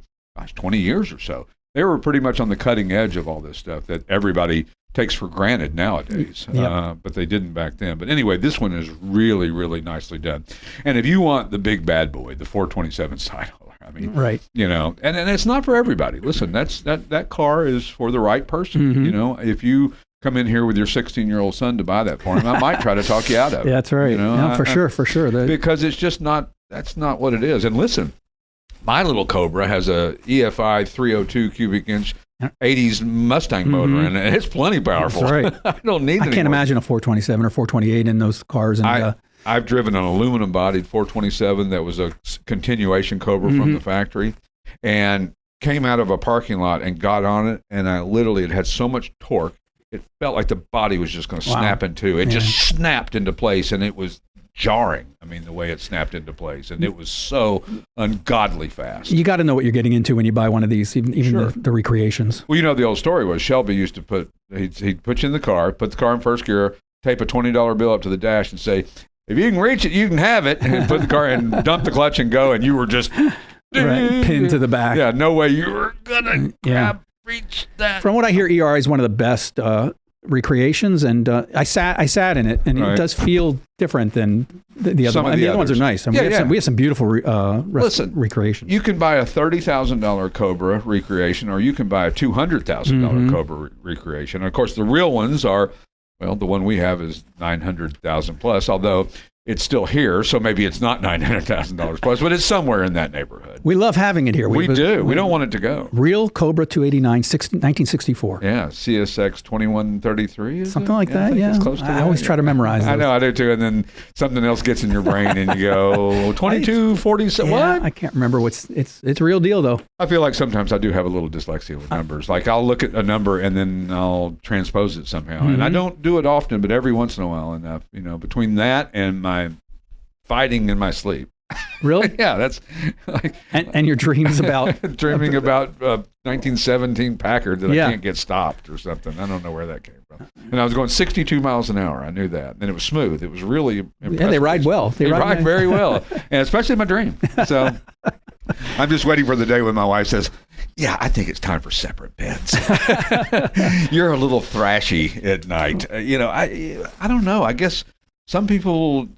20 years or so. They were pretty much on the cutting edge of all this stuff that everybody takes for granted nowadays, but they didn't back then. But anyway, this one is really, really nicely done. And if you want the big bad boy, the 427 side, I mean, right. And it's not for everybody. Listen, that car is for the right person. If you come in here with your 16-year-old son to buy that for him, I might try to talk you out of it. Yeah, that's right. For sure. Because it's just not, that's not what it is. And listen, My little Cobra has a EFI 302 cubic inch 80s Mustang motor in it. It's plenty powerful. That's right. I don't need. I can't imagine a 427 or 428 in those cars. And I've driven an aluminum bodied 427 that was a continuation Cobra from the factory, and came out of a parking lot and got on it, and it had so much torque, it felt like the body was just going to snap in two. It just snapped into place, and it was jarring. I mean, the way it snapped into place, and it was so ungodly fast. You got to know what you're getting into when you buy one of these, even the recreations. Well, the old story was Shelby used to he'd put you in the car, put the car in first gear, tape a $20 bill up to the dash and say, if you can reach it, you can have it, and put the car and dump the clutch and go, and you were just pinned to the back. Yeah, no way you were going to reach that. From what I hear, ERI is one of the best recreations, and I sat in it, and it does feel different than the other ones. The other ones are nice. I mean, we have some beautiful recreations. You can buy a $30,000 Cobra recreation, or you can buy a $200,000 Cobra recreation. And of course, the real ones are, well, the one we have is $900,000 plus, although it's still here, so maybe it's not $900,000 plus, but it's somewhere in that neighborhood. We love having it here. We do. We don't want it to go. Real Cobra 289, 1964. Yeah, CSX 2133. Something like that, yeah. It's close to I always try to memorize those. I know, I do too, and then something else gets in your brain, and you go, 2247, what? I can't remember it's a real deal, though. I feel like sometimes I do have a little dyslexia with numbers. Like, I'll look at a number, and then I'll transpose it somehow. And I don't do it often, but every once in a while enough, between that and my fighting in my sleep. Really? Yeah, that's like, and your dreams about dreaming about 1917 Packard that I can't get stopped or something. I don't know where that came from. And I was going 62 miles an hour. I knew that, and it was smooth. It was really impressive. Yeah, they ride well. They ride very well, and especially in my dream. So I'm just waiting for the day when my wife says, "Yeah, I think it's time for separate beds. You're a little thrashy at night." I don't know. I guess some people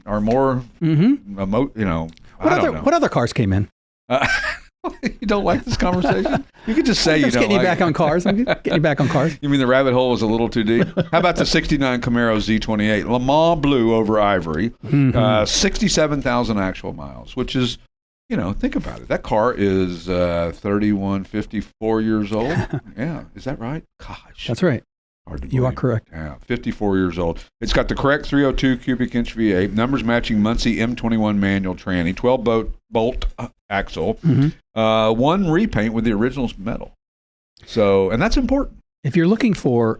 are more, What other cars came in? You don't like this conversation? You could just say you don't like it. Getting you back on cars. I'm getting you back on cars. You mean the rabbit hole was a little too deep? How about the 69 Camaro Z28? Le Mans Blue over Ivory. 67,000 actual miles, which is, think about it. That car is 54 years old. Yeah. Is that right? Gosh. That's right. You are correct. Yeah, 54 years old. It's got the correct 302 cubic inch V8, numbers matching Muncie M21 manual tranny, 12 bolt axle, one repaint with the original metal. So, and that's important. If you're looking for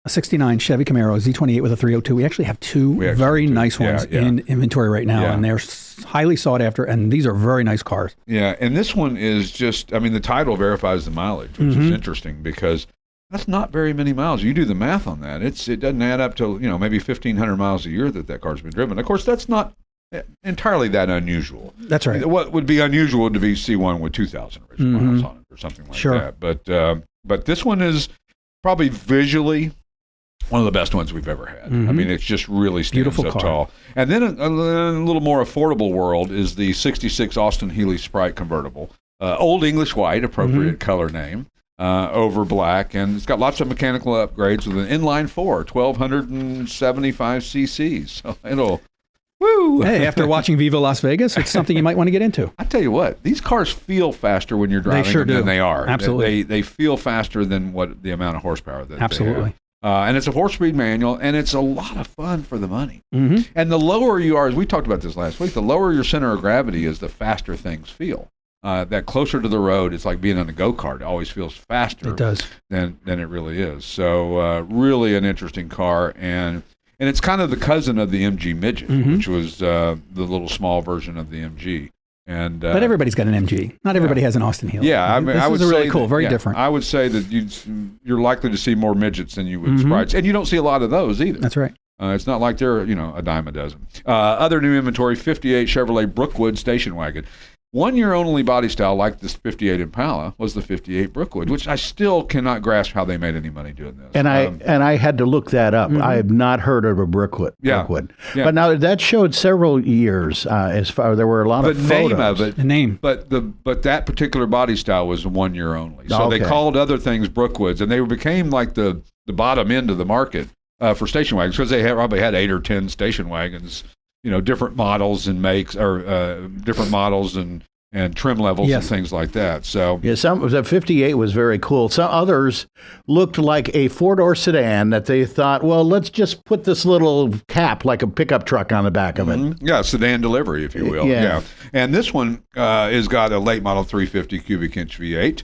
a 69 Chevy Camaro Z28 with a 302, we actually have two very nice ones in inventory right now, and they're highly sought after, and these are very nice cars. Yeah, and this one is just, the title verifies the mileage, which is interesting because that's not very many miles. You do the math on that. It doesn't add up to, maybe 1,500 miles a year that car's been driven. Of course, that's not entirely that unusual. That's right. What would be unusual would be see one with 2,000 original miles on it or something like that. But this one is probably visually one of the best ones we've ever had. It's just really stands up tall. And then a little more affordable world is the 66 Austin Healey Sprite convertible. Old English white, appropriate color name. Over black, and it's got lots of mechanical upgrades with an inline 4, 1,275 cc's. So it'll, woo! Hey, after watching Viva Las Vegas, it's something you might want to get into. I tell you what, these cars feel faster when you're driving than they are. Absolutely. They feel faster than the amount of horsepower that Absolutely. They have. And it's a 4-speed manual, and it's a lot of fun for the money. And the lower you are, as we talked about this last week, the lower your center of gravity is, the faster things feel. That closer to the road, it's like being on a go-kart. It always feels faster. It does. Than it really is. So really an interesting car, and it's kind of the cousin of the MG Midget, which was the little small version of the MG. But everybody's got an MG. Not everybody has an Austin Healey. Yeah, I would say really cool, very different. I would say that you're likely to see more midgets than you would sprites, and you don't see a lot of those either. That's right. It's not like they're a dime a dozen. Other new inventory: 58 Chevrolet Brookwood station wagon. 1 year only body style like this 58 Impala was the 58 Brookwood, which I still cannot grasp how they made any money doing this. And I had to look that up. I have not heard of a Brookwood. Yeah. But now that showed several years as far there were a lot of photos. The name, but that particular body style was 1 year only. So they called other things Brookwoods, and they became like the bottom end of the market for station wagons, because they probably had 8 or 10 station wagons, different models and makes, or different models and and trim levels and things like that. So the 58 was very cool. Some others looked like a 4-door sedan that they thought, well, let's just put this little cap like a pickup truck on the back of it. Yeah, sedan delivery, if you will. Yeah. And this one has got a late model 350 cubic inch V8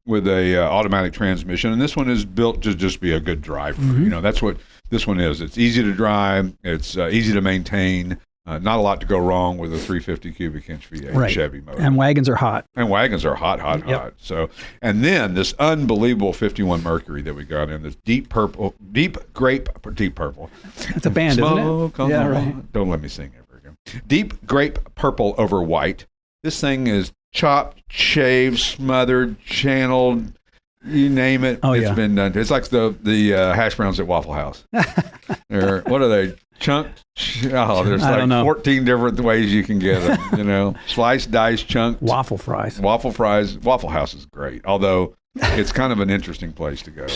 with a automatic transmission, and this one is built to just be a good driver. That's what this one is. It's easy to drive. It's easy to maintain. Not a lot to go wrong with a 350 cubic inch V8 Chevy motor. And wagons are hot. Hot. So, and then this unbelievable 51 Mercury that we got in, this deep purple. It's a band, isn't it? Yeah, right. Don't let me sing ever again. Deep grape purple over white. This thing is chopped, shaved, smothered, channeled, you name it. It's been done. It's like the hash browns at Waffle House. What are they? Chunked? There's like 14 different ways you can get them. Sliced, diced, chunked. Waffle fries. Waffle House is great, although it's kind of an interesting place to go.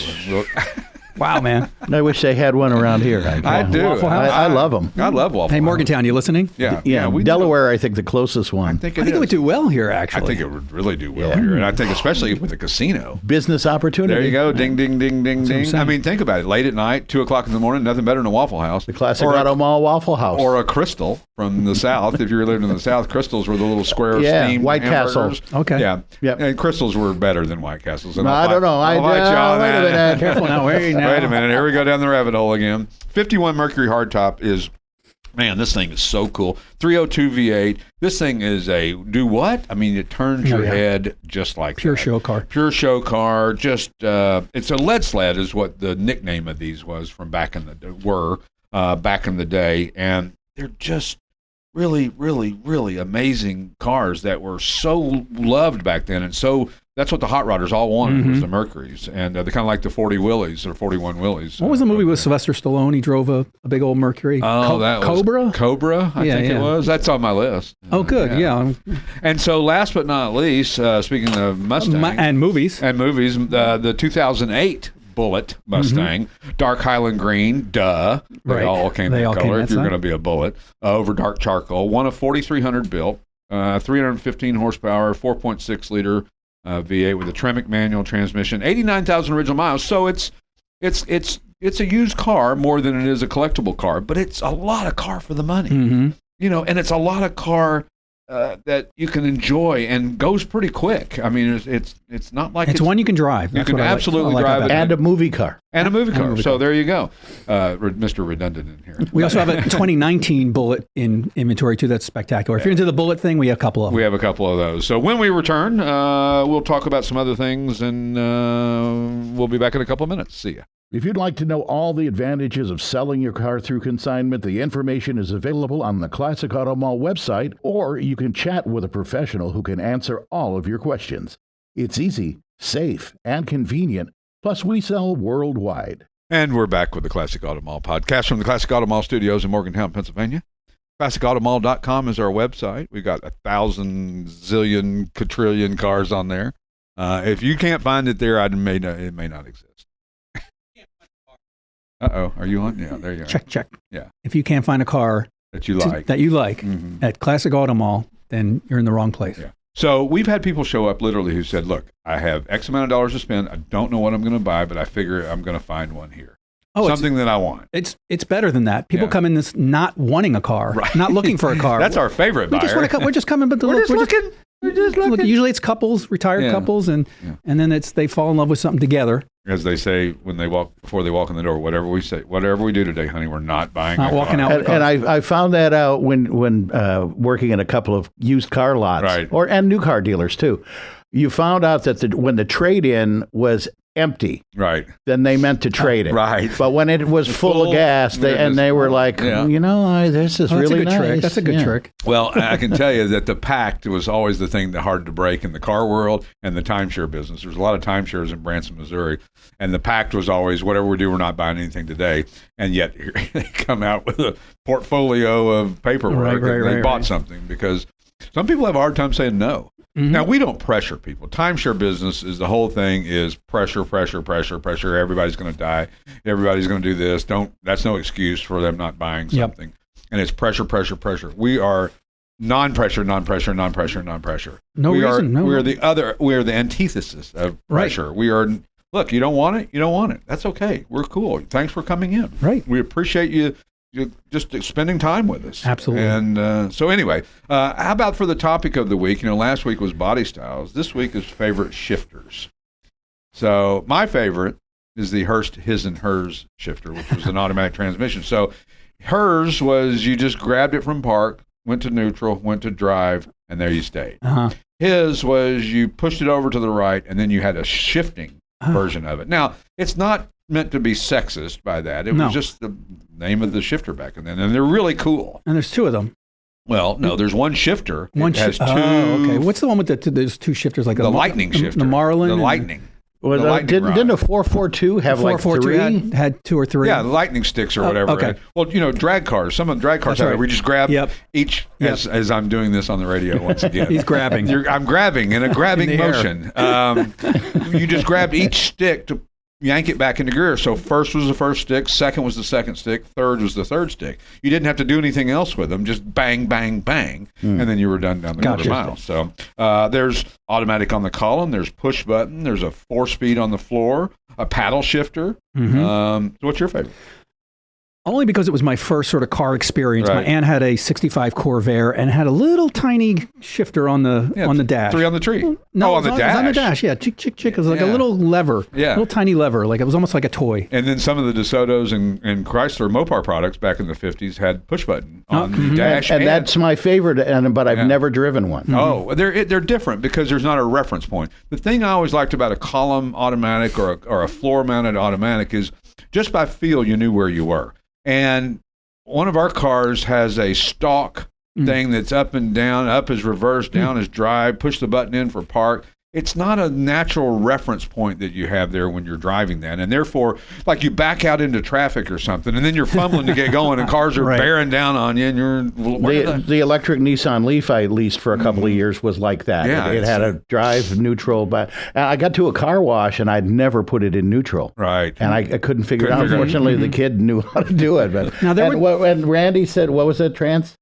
Wow, man. I wish they had one around here. I do. I love them. I love Waffle House. Hey, Morgantown, you listening? Yeah. Delaware, I think, the closest one. I think it would do well here, actually. I think it would really do well here. And I think especially with the casino. Business opportunity. There you go. Ding, ding, ding, ding, ding. I mean, think about it. Late at night, 2 o'clock in the morning, nothing better than a Waffle House. The classic Auto Mall Waffle House. Or a Crystal from the South. If you're living in the South, Crystals were the little square steamed White hamburgers. Castle. Okay. Yeah. Yep. And Crystals were better than White Castles. And I don't know. Wait a minute. Careful now. Wait a minute. Here we go down the rabbit hole again. 51 Mercury hardtop is, man, this thing is so cool. 302 V8. This thing is a do what? I mean, it turns your head just like pure that. show car. Pure show car. Just it's a lead sled is what the nickname of these was from back in the day, and they're just really, really, really amazing cars that were so loved back then, and so that's what the hot rodders all wanted was the Mercuries, and they're kind of like the 40 Willies or 41 Willies. What was the movie with Sylvester Stallone? He drove a big old Mercury. Oh, that was Cobra. Cobra, I think it was. That's on my list. Oh, good. Yeah. And so, last but not least, speaking of Mustang and movies, the 2008 Bullet Mustang, dark Highland green, They all came in color if you're going to be a Bullet, over dark charcoal. One of 4,300 built, 315 horsepower, 4.6 liter V8 with a Tremec manual transmission, 89,000 original miles. So it's a used car more than it is a collectible car, but it's a lot of car for the money. And it's a lot of car that you can enjoy and goes pretty quick. I mean, it's not like it's one you can drive. That's you can absolutely drive it. And a movie car. And a movie car. So there you go. Mr. Redundant in here. We also have a 2019 Bullet in inventory, too. That's spectacular. If you're into the Bullet thing, we have a couple of them. We have a couple of those. So when we return, we'll talk about some other things, and we'll be back in a couple of minutes. See ya. If you'd like to know all the advantages of selling your car through consignment, the information is available on the Classic Auto Mall website, or you can chat with a professional who can answer all of your questions. It's easy, safe, and convenient. Plus, we sell worldwide. And we're back with the Classic Auto Mall podcast from the Classic Auto Mall studios in Morgantown, Pennsylvania. ClassicAutomall.com is our website. We've got 1,000 zillion quadrillion cars on there. If you can't find it there, it may not exist. Are you on? Yeah, there you are. Check. Yeah. If you can't find a car that you like at Classic Auto Mall, then you're in the wrong place. Yeah. So we've had people show up literally who said, look, I have X amount of dollars to spend. I don't know what I'm going to buy, but I figure I'm going to find one here. Something that I want. It's better than that. People come in this not wanting a car, not looking for a car. That's our favorite buyer. We're just coming, but we're just looking. Usually it's couples, retired couples, and then they fall in love with something together. As they say before they walk in the door, whatever we do today, honey, we're not buying. Not walking out. And I found that out when working in a couple of used car lots, and new car dealers too. You found out that when the trade-in was empty, then they meant to trade it. But when it was full of gas, they were like, this is really nice. Trick. That's a good trick. Well, I can tell you that the pact was always the thing that hard to break in the car world and the timeshare business. There's a lot of timeshares in Branson, Missouri, and the pact was always, whatever we do, we're not buying anything today. And yet they come out with a portfolio of paperwork and they bought something, because some people have a hard time saying no. Now, we don't pressure people. Timeshare business is the whole thing is pressure. Everybody's going to die. Everybody's going to do this. That's no excuse for them not buying something. And it's pressure. We are non-pressure. No reason. We are the antithesis of pressure. Right. We are. Look, you don't want it. You don't want it. That's okay. We're cool. Thanks for coming in. Right. We appreciate you just spending time with us. Absolutely. And so anyway, how about for the topic of the week? Last week was body styles. This week is favorite shifters. So my favorite is the Hurst His and Hers shifter, which was an automatic transmission. So hers was you just grabbed it from park, went to neutral, went to drive, and there you stayed. Uh-huh. His was you pushed it over to the right, and then you had a shifting version of it. Now, it's not meant to be sexist by that. It was just the name of the shifter back then, and they're really cool. And there's two of them. Well, no, there's one shifter. It has two. Oh, okay. What's the one with there's two shifters? Like the lightning shifter. The Marlin. The lightning. Well, didn't a 442 have like 3? Had 2 or 3. Yeah, the lightning sticks or whatever. Okay. Right? Well, drag cars. Some of the drag cars have it. We just grab each, as I'm doing this on the radio once again. He's grabbing. I'm grabbing in a grabbing motion. You just grabbed each stick to yank it back into gear. So first was the first stick, second was the second stick, third was the third stick. You didn't have to do anything else with them, just bang, bang, bang, and then you were done down the quarter mile. So there's automatic on the column, there's push button, there's a 4-speed on the floor, a paddle shifter. So what's your favorite? Only because it was my first sort of car experience. Right. My aunt had a 65 Corvair and had a little tiny shifter on the dash. 3 on the tree. No, on the dash. It was on the dash, yeah. Chick. It was like a little lever. Yeah. Little tiny lever. Like it was almost like a toy. And then some of the DeSoto's and Chrysler Mopar products back in the 50s had push button on the dash. And that's my favorite, but I've never driven one. Oh, they're different because there's not a reference point. The thing I always liked about a column automatic or a floor-mounted automatic is just by feel you knew where you were. And one of our cars has a stalk thing that's up and down. Up is reverse, down is drive, push the button in for park. It's not a natural reference point that you have there when you're driving that. And therefore, like you back out into traffic or something, and then you're fumbling to get going, and cars are bearing down on you, and you're... The electric Nissan Leaf I leased for a couple of years was like that. Yeah, it had a drive neutral, but I got to a car wash, and I'd never put it in neutral. Right. And I couldn't figure it out. Unfortunately, the kid knew how to do it. But and Randy said, what was it, Trans?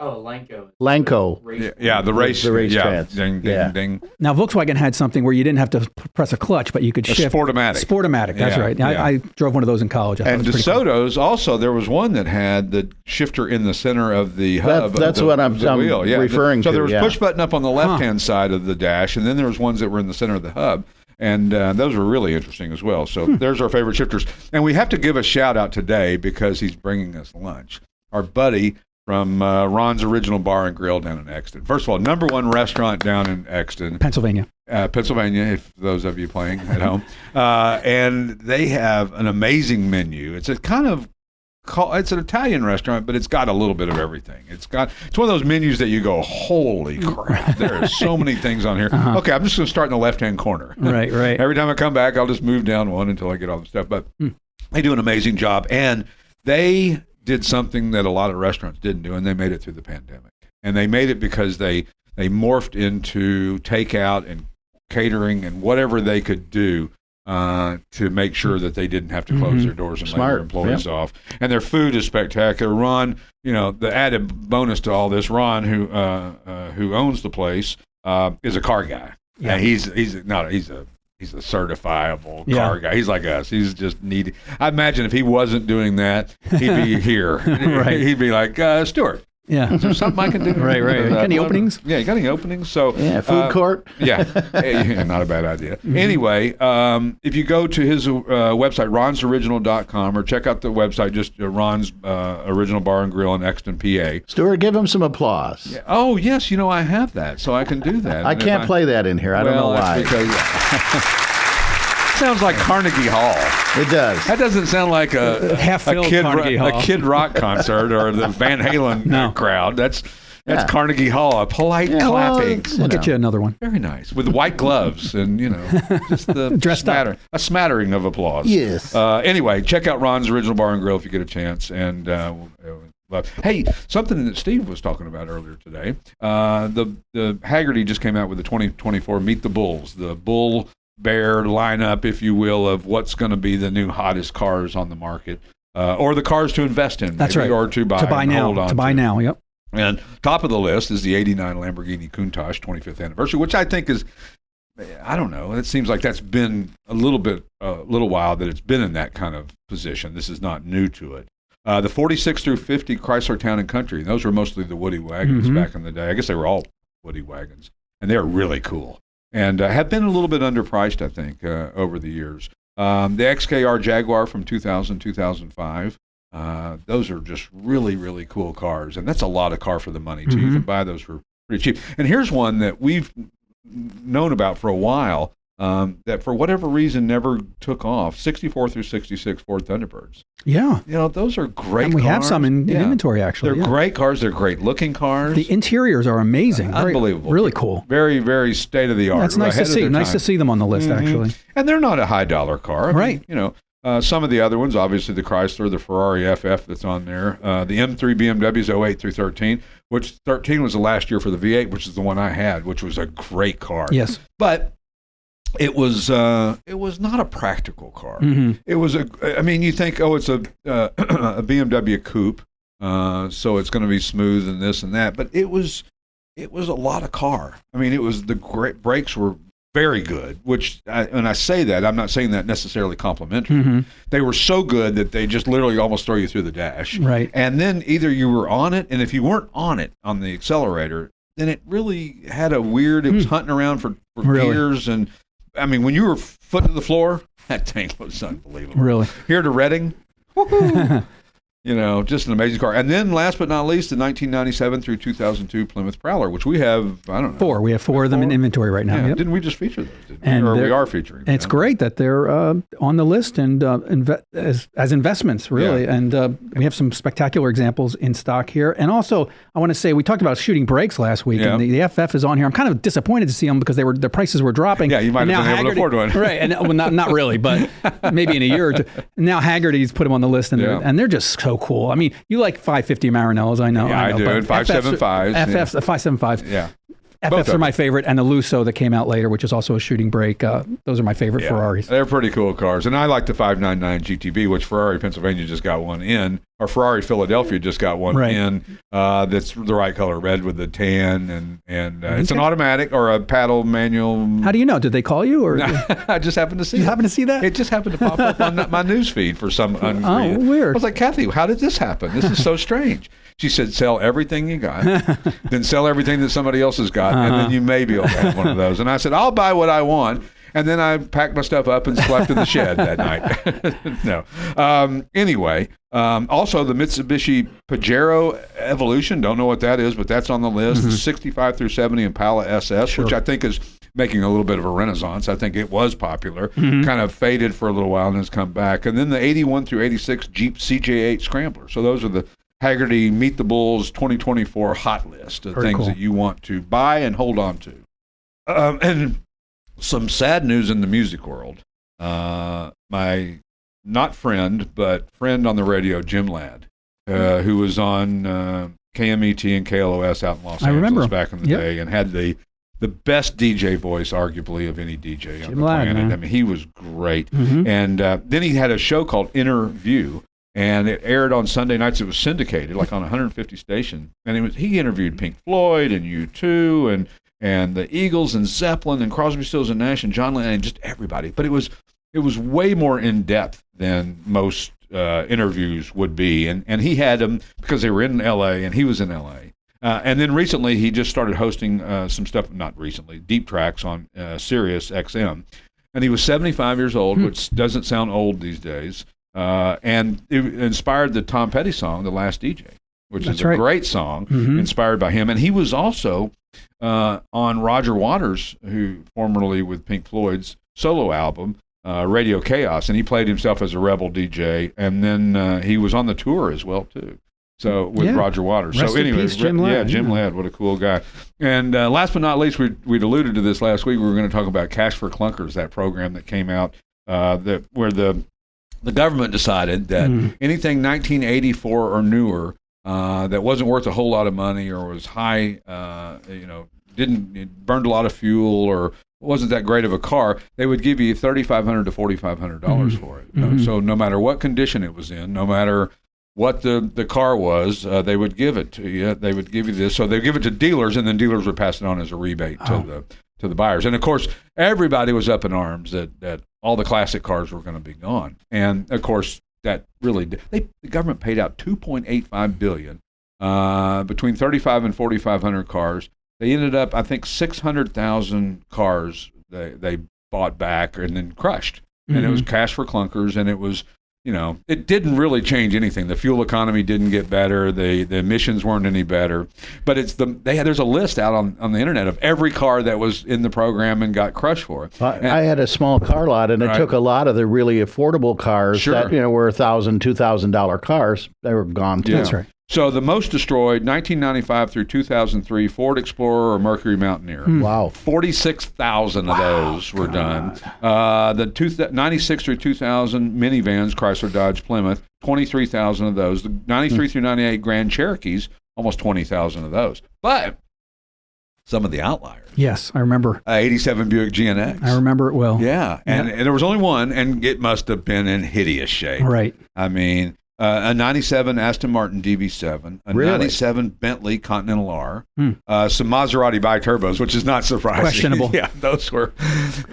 Oh, Lanco. The race trans. Ding, ding, ding. Now, Volkswagen had something where you didn't have to press a clutch, but you could shift. Sportomatic, that's right. I drove one of those in college. And DeSoto's cool. Also, there was one that had the shifter in the center of the hub. That's what I'm referring to. So there was push button up on the left-hand side of the dash, and then there was ones that were in the center of the hub. And those were really interesting as well. So there's our favorite shifters. And we have to give a shout out today because he's bringing us lunch. Our buddy from Ron's Original Bar and Grill down in Exton. First of all, #1 restaurant down in Exton. Pennsylvania, if those of you playing at home. And they have an amazing menu. It's it's an Italian restaurant, but it's got a little bit of everything. It's one of those menus that you go, holy crap, there are so many things on here. Okay, I'm just going to start in the left-hand corner. Right. Every time I come back, I'll just move down one until I get all the stuff. But they do an amazing job. And they did something that a lot of restaurants didn't do, and they made it through the pandemic. And they made it because they morphed into takeout and catering and whatever they could do to make sure that they didn't have to close their doors and let their employees off. And their food is spectacular. Ron, the added bonus to all this, Ron, who owns the place, is a car guy. Yeah. And he's a certifiable car guy. He's like us. He's just needy. I imagine if he wasn't doing that, he'd be here. Right. He'd be like, Stewart. Yeah. Is there something I can do? Right. Got any openings? Yeah, you got any openings? So food court. Yeah, not a bad idea. Anyway, if you go to his website, ronsoriginal.com, or check out the website, just Ron's Original Bar and Grill in Exton, PA. Stuart, give him some applause. Yeah. Oh, yes, I have that, so I can do that. I can't play that in here. I don't know why. Sounds like Carnegie Hall. It does. That doesn't sound like a Kid Rock concert or the Van Halen crowd. That's Carnegie Hall. A polite clapping. We'll get you another one. Very nice, with white gloves and just the smattering of applause. Yes. Anyway, check out Ron's Original Bar and Grill if you get a chance. And hey, something that Steve was talking about earlier today. The Hagerty just came out with the 2024 Meet the Bulls. The Bull Bear lineup, if you will, of what's going to be the new hottest cars on the market, or the cars to invest in. That's right. Or to buy now. Hold on to buy now. Yep. And top of the list is the 89 Lamborghini Countach 25th anniversary, which I think is, I don't know, it seems like that's been a little while that it's been in that kind of position. This is not new to it. The 46 through 50 Chrysler Town and Country, those were mostly the Woody wagons back in the day. I guess they were all Woody wagons, and they're really cool. And have been a little bit underpriced, I think, over the years. The XKR Jaguar from 2000, 2005. Those are just really, really cool cars. And that's a lot of car for the money, too. You can buy those for pretty cheap. And here's one that we've known about for a while that for whatever reason never took off. 64 through 66 Ford Thunderbirds. Yeah. You know, those are great and we have some in inventory, actually. They're great cars. They're great looking cars. The interiors are amazing. Unbelievable. Really cool. Very, very state of the art. That's nice to see. Nice to see them on the list, actually. And they're not a high dollar car. I mean, you know, some of the other ones, obviously the Chrysler, the Ferrari FF that's on there, the M3 BMWs 08 through 13, which 13 was the last year for the V8, which is the one I had, which was a great car. Yes. But it was not a practical car. It was I mean, you think, oh, it's a BMW coupe, so it's going to be smooth and this and that, but it was a lot of car. I mean, it was the great brakes were very good, which when I say that, I'm not saying that necessarily complimentary. They were so good that they just literally almost throw you through the dash. Right. And then either you were on it, and if you weren't on it on the accelerator, then it really had a weird, it was hunting around for gears. And I mean, when you were foot to the floor, that thing was unbelievable. Really. Here to Reading, woohoo! You know, just an amazing car. And then last but not least, the 1997 through 2002 Plymouth Prowler, which we have, I don't know. 4. We have 4 of them in inventory right now. Yeah. Yep. Didn't we just feature those? Or we are featuring them. It's great that they're on the list and as investments, really. Yeah. And we have some spectacular examples in stock here. And also, I want to say, we talked about shooting brakes last week, and the FF is on here. I'm kind of disappointed to see them because their prices were dropping. Yeah, you might have been able to afford one. Right, and well, not really, but maybe in a year or two. Now Hagerty's put them on the list, and they're just so cool. I mean, you like 550 Maranellas, I know. Yeah, I do. And 575s. FFs, 575s. Yeah. FFs are my favorite, and the Lusso that came out later, which is also a shooting brake. Those are my favorite Ferraris. They're pretty cool cars. And I like the 599 GTB, which Ferrari Pennsylvania just got one in, or Ferrari Philadelphia just got one in. That's the right color, red with the tan, and it's an automatic or a paddle manual. How do you know? Did they call you? Or I just happened to see You happened to see that? It just happened to pop up on my news feed for some reason. Oh, weird. I was like, Kathy, how did this happen? This is so strange. She said, sell everything you got, then sell everything that somebody else has got, and then you may be able to have one of those. And I said, I'll buy what I want. And then I packed my stuff up and slept in the shed that night. No. Anyway, also the Mitsubishi Pajero Evolution, don't know what that is, but that's on the list. The 65 through 70 Impala SS, which I think is making a little bit of a renaissance. I think it was popular, kind of faded for a little while and has come back. And then the 81 through 86 Jeep CJ8 Scrambler. So those are the Hagerty Meet the Bulls 2024 hot list of things that you want to buy and hold on to. And some sad news in the music world. My not friend, but friend on the radio, Jim Ladd, who was on KMET and KLOS out in Los Angeles back in the day and had the best DJ voice, arguably, of any DJ on the planet. Man. I mean, he was great. And then he had a show called Inner View, and it aired on Sunday nights. It was syndicated, like on 150 stations. And he interviewed Pink Floyd and U2 and the Eagles and Zeppelin and Crosby, Stills and Nash and John Lennon and just everybody. But it was way more in depth than most interviews would be. And he had them because they were in L.A. and he was in L.A. And then recently he just started hosting some stuff. Not recently, deep tracks on Sirius XM. And he was 75 years old, which doesn't sound old these days. And it inspired the Tom Petty song, The Last DJ, which is a great song, inspired by him. And he was also on Roger Waters, who formerly with Pink Floyd's solo album, Radio Chaos, and he played himself as a rebel DJ. And then he was on the tour as well, too. So with Roger Waters. Rest so anyway, peace, Jim Ladd. Jim Ladd, what a cool guy. And last but not least, we'd alluded to this last week. We were going to talk about Cash for Clunkers, that program that came out where the government decided that anything 1984 or newer that wasn't worth a whole lot of money or was high, it burned a lot of fuel or wasn't that great of a car, they would give you $3,500 to $4,500 for it. So no matter what condition it was in, no matter what the car was, they would give it to you. They would give you this. So they give it to dealers, and then dealers would pass it on as a rebate to the buyers. And, of course, everybody was up in arms that all the classic cars were going to be gone. And, of course, that really the government paid out $2.85 billion between 3,500 and 4,500 cars. They ended up, I think, 600,000 cars they bought back and then crushed. Mm-hmm. And it was Cash For Clunkers, and it was, it didn't really change anything. The fuel economy didn't get better. The emissions weren't any better. But there's a list out on the internet of every car that was in the program and got crushed for it. I had a small car lot, and it took a lot of the really affordable cars that were $1,000, $2,000 cars. They were gone too. Yeah. That's right. So the most destroyed, 1995 through 2003, Ford Explorer or Mercury Mountaineer. Wow. 46,000 of those were done. The 96 through 2000 minivans, Chrysler, Dodge, Plymouth, 23,000 of those. The 93 through 98 Grand Cherokees, almost 20,000 of those. But some of the outliers. Yes, I remember. 87 Buick GNX. I remember it well. Yeah, and there was only one, and it must have been in hideous shape. Right. I mean... a 97 Aston Martin DB7, a 97 Bentley Continental R, some Maserati biturbos, which is not surprising. Questionable. Yeah, those were.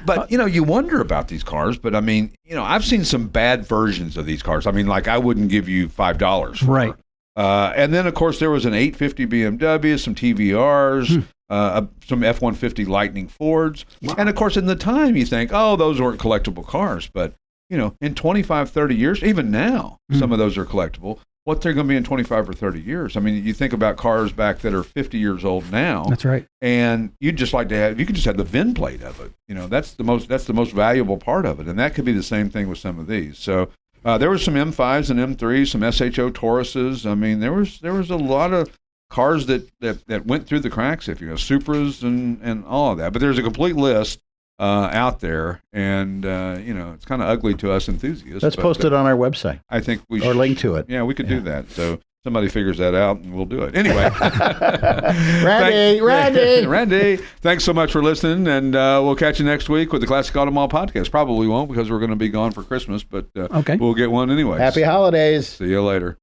But, you wonder about these cars. But, I mean, I've seen some bad versions of these cars. I mean, like, I wouldn't give you $5 for right. And then, of course, there was an 850 BMW, some TVRs, some F-150 Lightning Fords. Wow. And, of course, in the time, you think, oh, those weren't collectible cars. But in 25, 30 years, even now, some of those are collectible. What they're going to be in 25 or 30 years. I mean, you think about cars back that are 50 years old now. That's right. And you'd just like to have, you could just have the VIN plate of it. That's the most valuable part of it. And that could be the same thing with some of these. So there was some M5s and M3s, some SHO Tauruses. I mean, there was a lot of cars that went through the cracks, if Supras and all of that. But there's a complete list out there, and it's kind of ugly to us enthusiasts. Let's post it on our website. I think we should. Or link to it. Yeah, we could do that. So somebody figures that out, and we'll do it. Anyway. Randy. Thanks so much for listening, and we'll catch you next week with the Classic Auto Mall podcast. Probably won't, because we're going to be gone for Christmas, but we'll get one anyway. Happy holidays. See you later.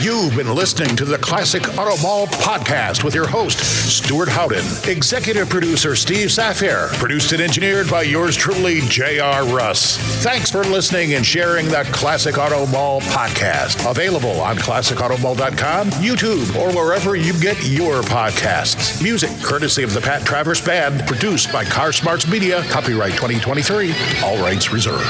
You've been listening to the Classic Auto Mall podcast with your host, Stewart Howden, executive producer Steve Safir, produced and engineered by yours truly, J.R. Russ. Thanks for listening and sharing the Classic Auto Mall podcast. Available on classicautomall.com, YouTube, or wherever you get your podcasts. Music courtesy of the Pat Travers Band, produced by Car Smarts Media, copyright 2023, all rights reserved.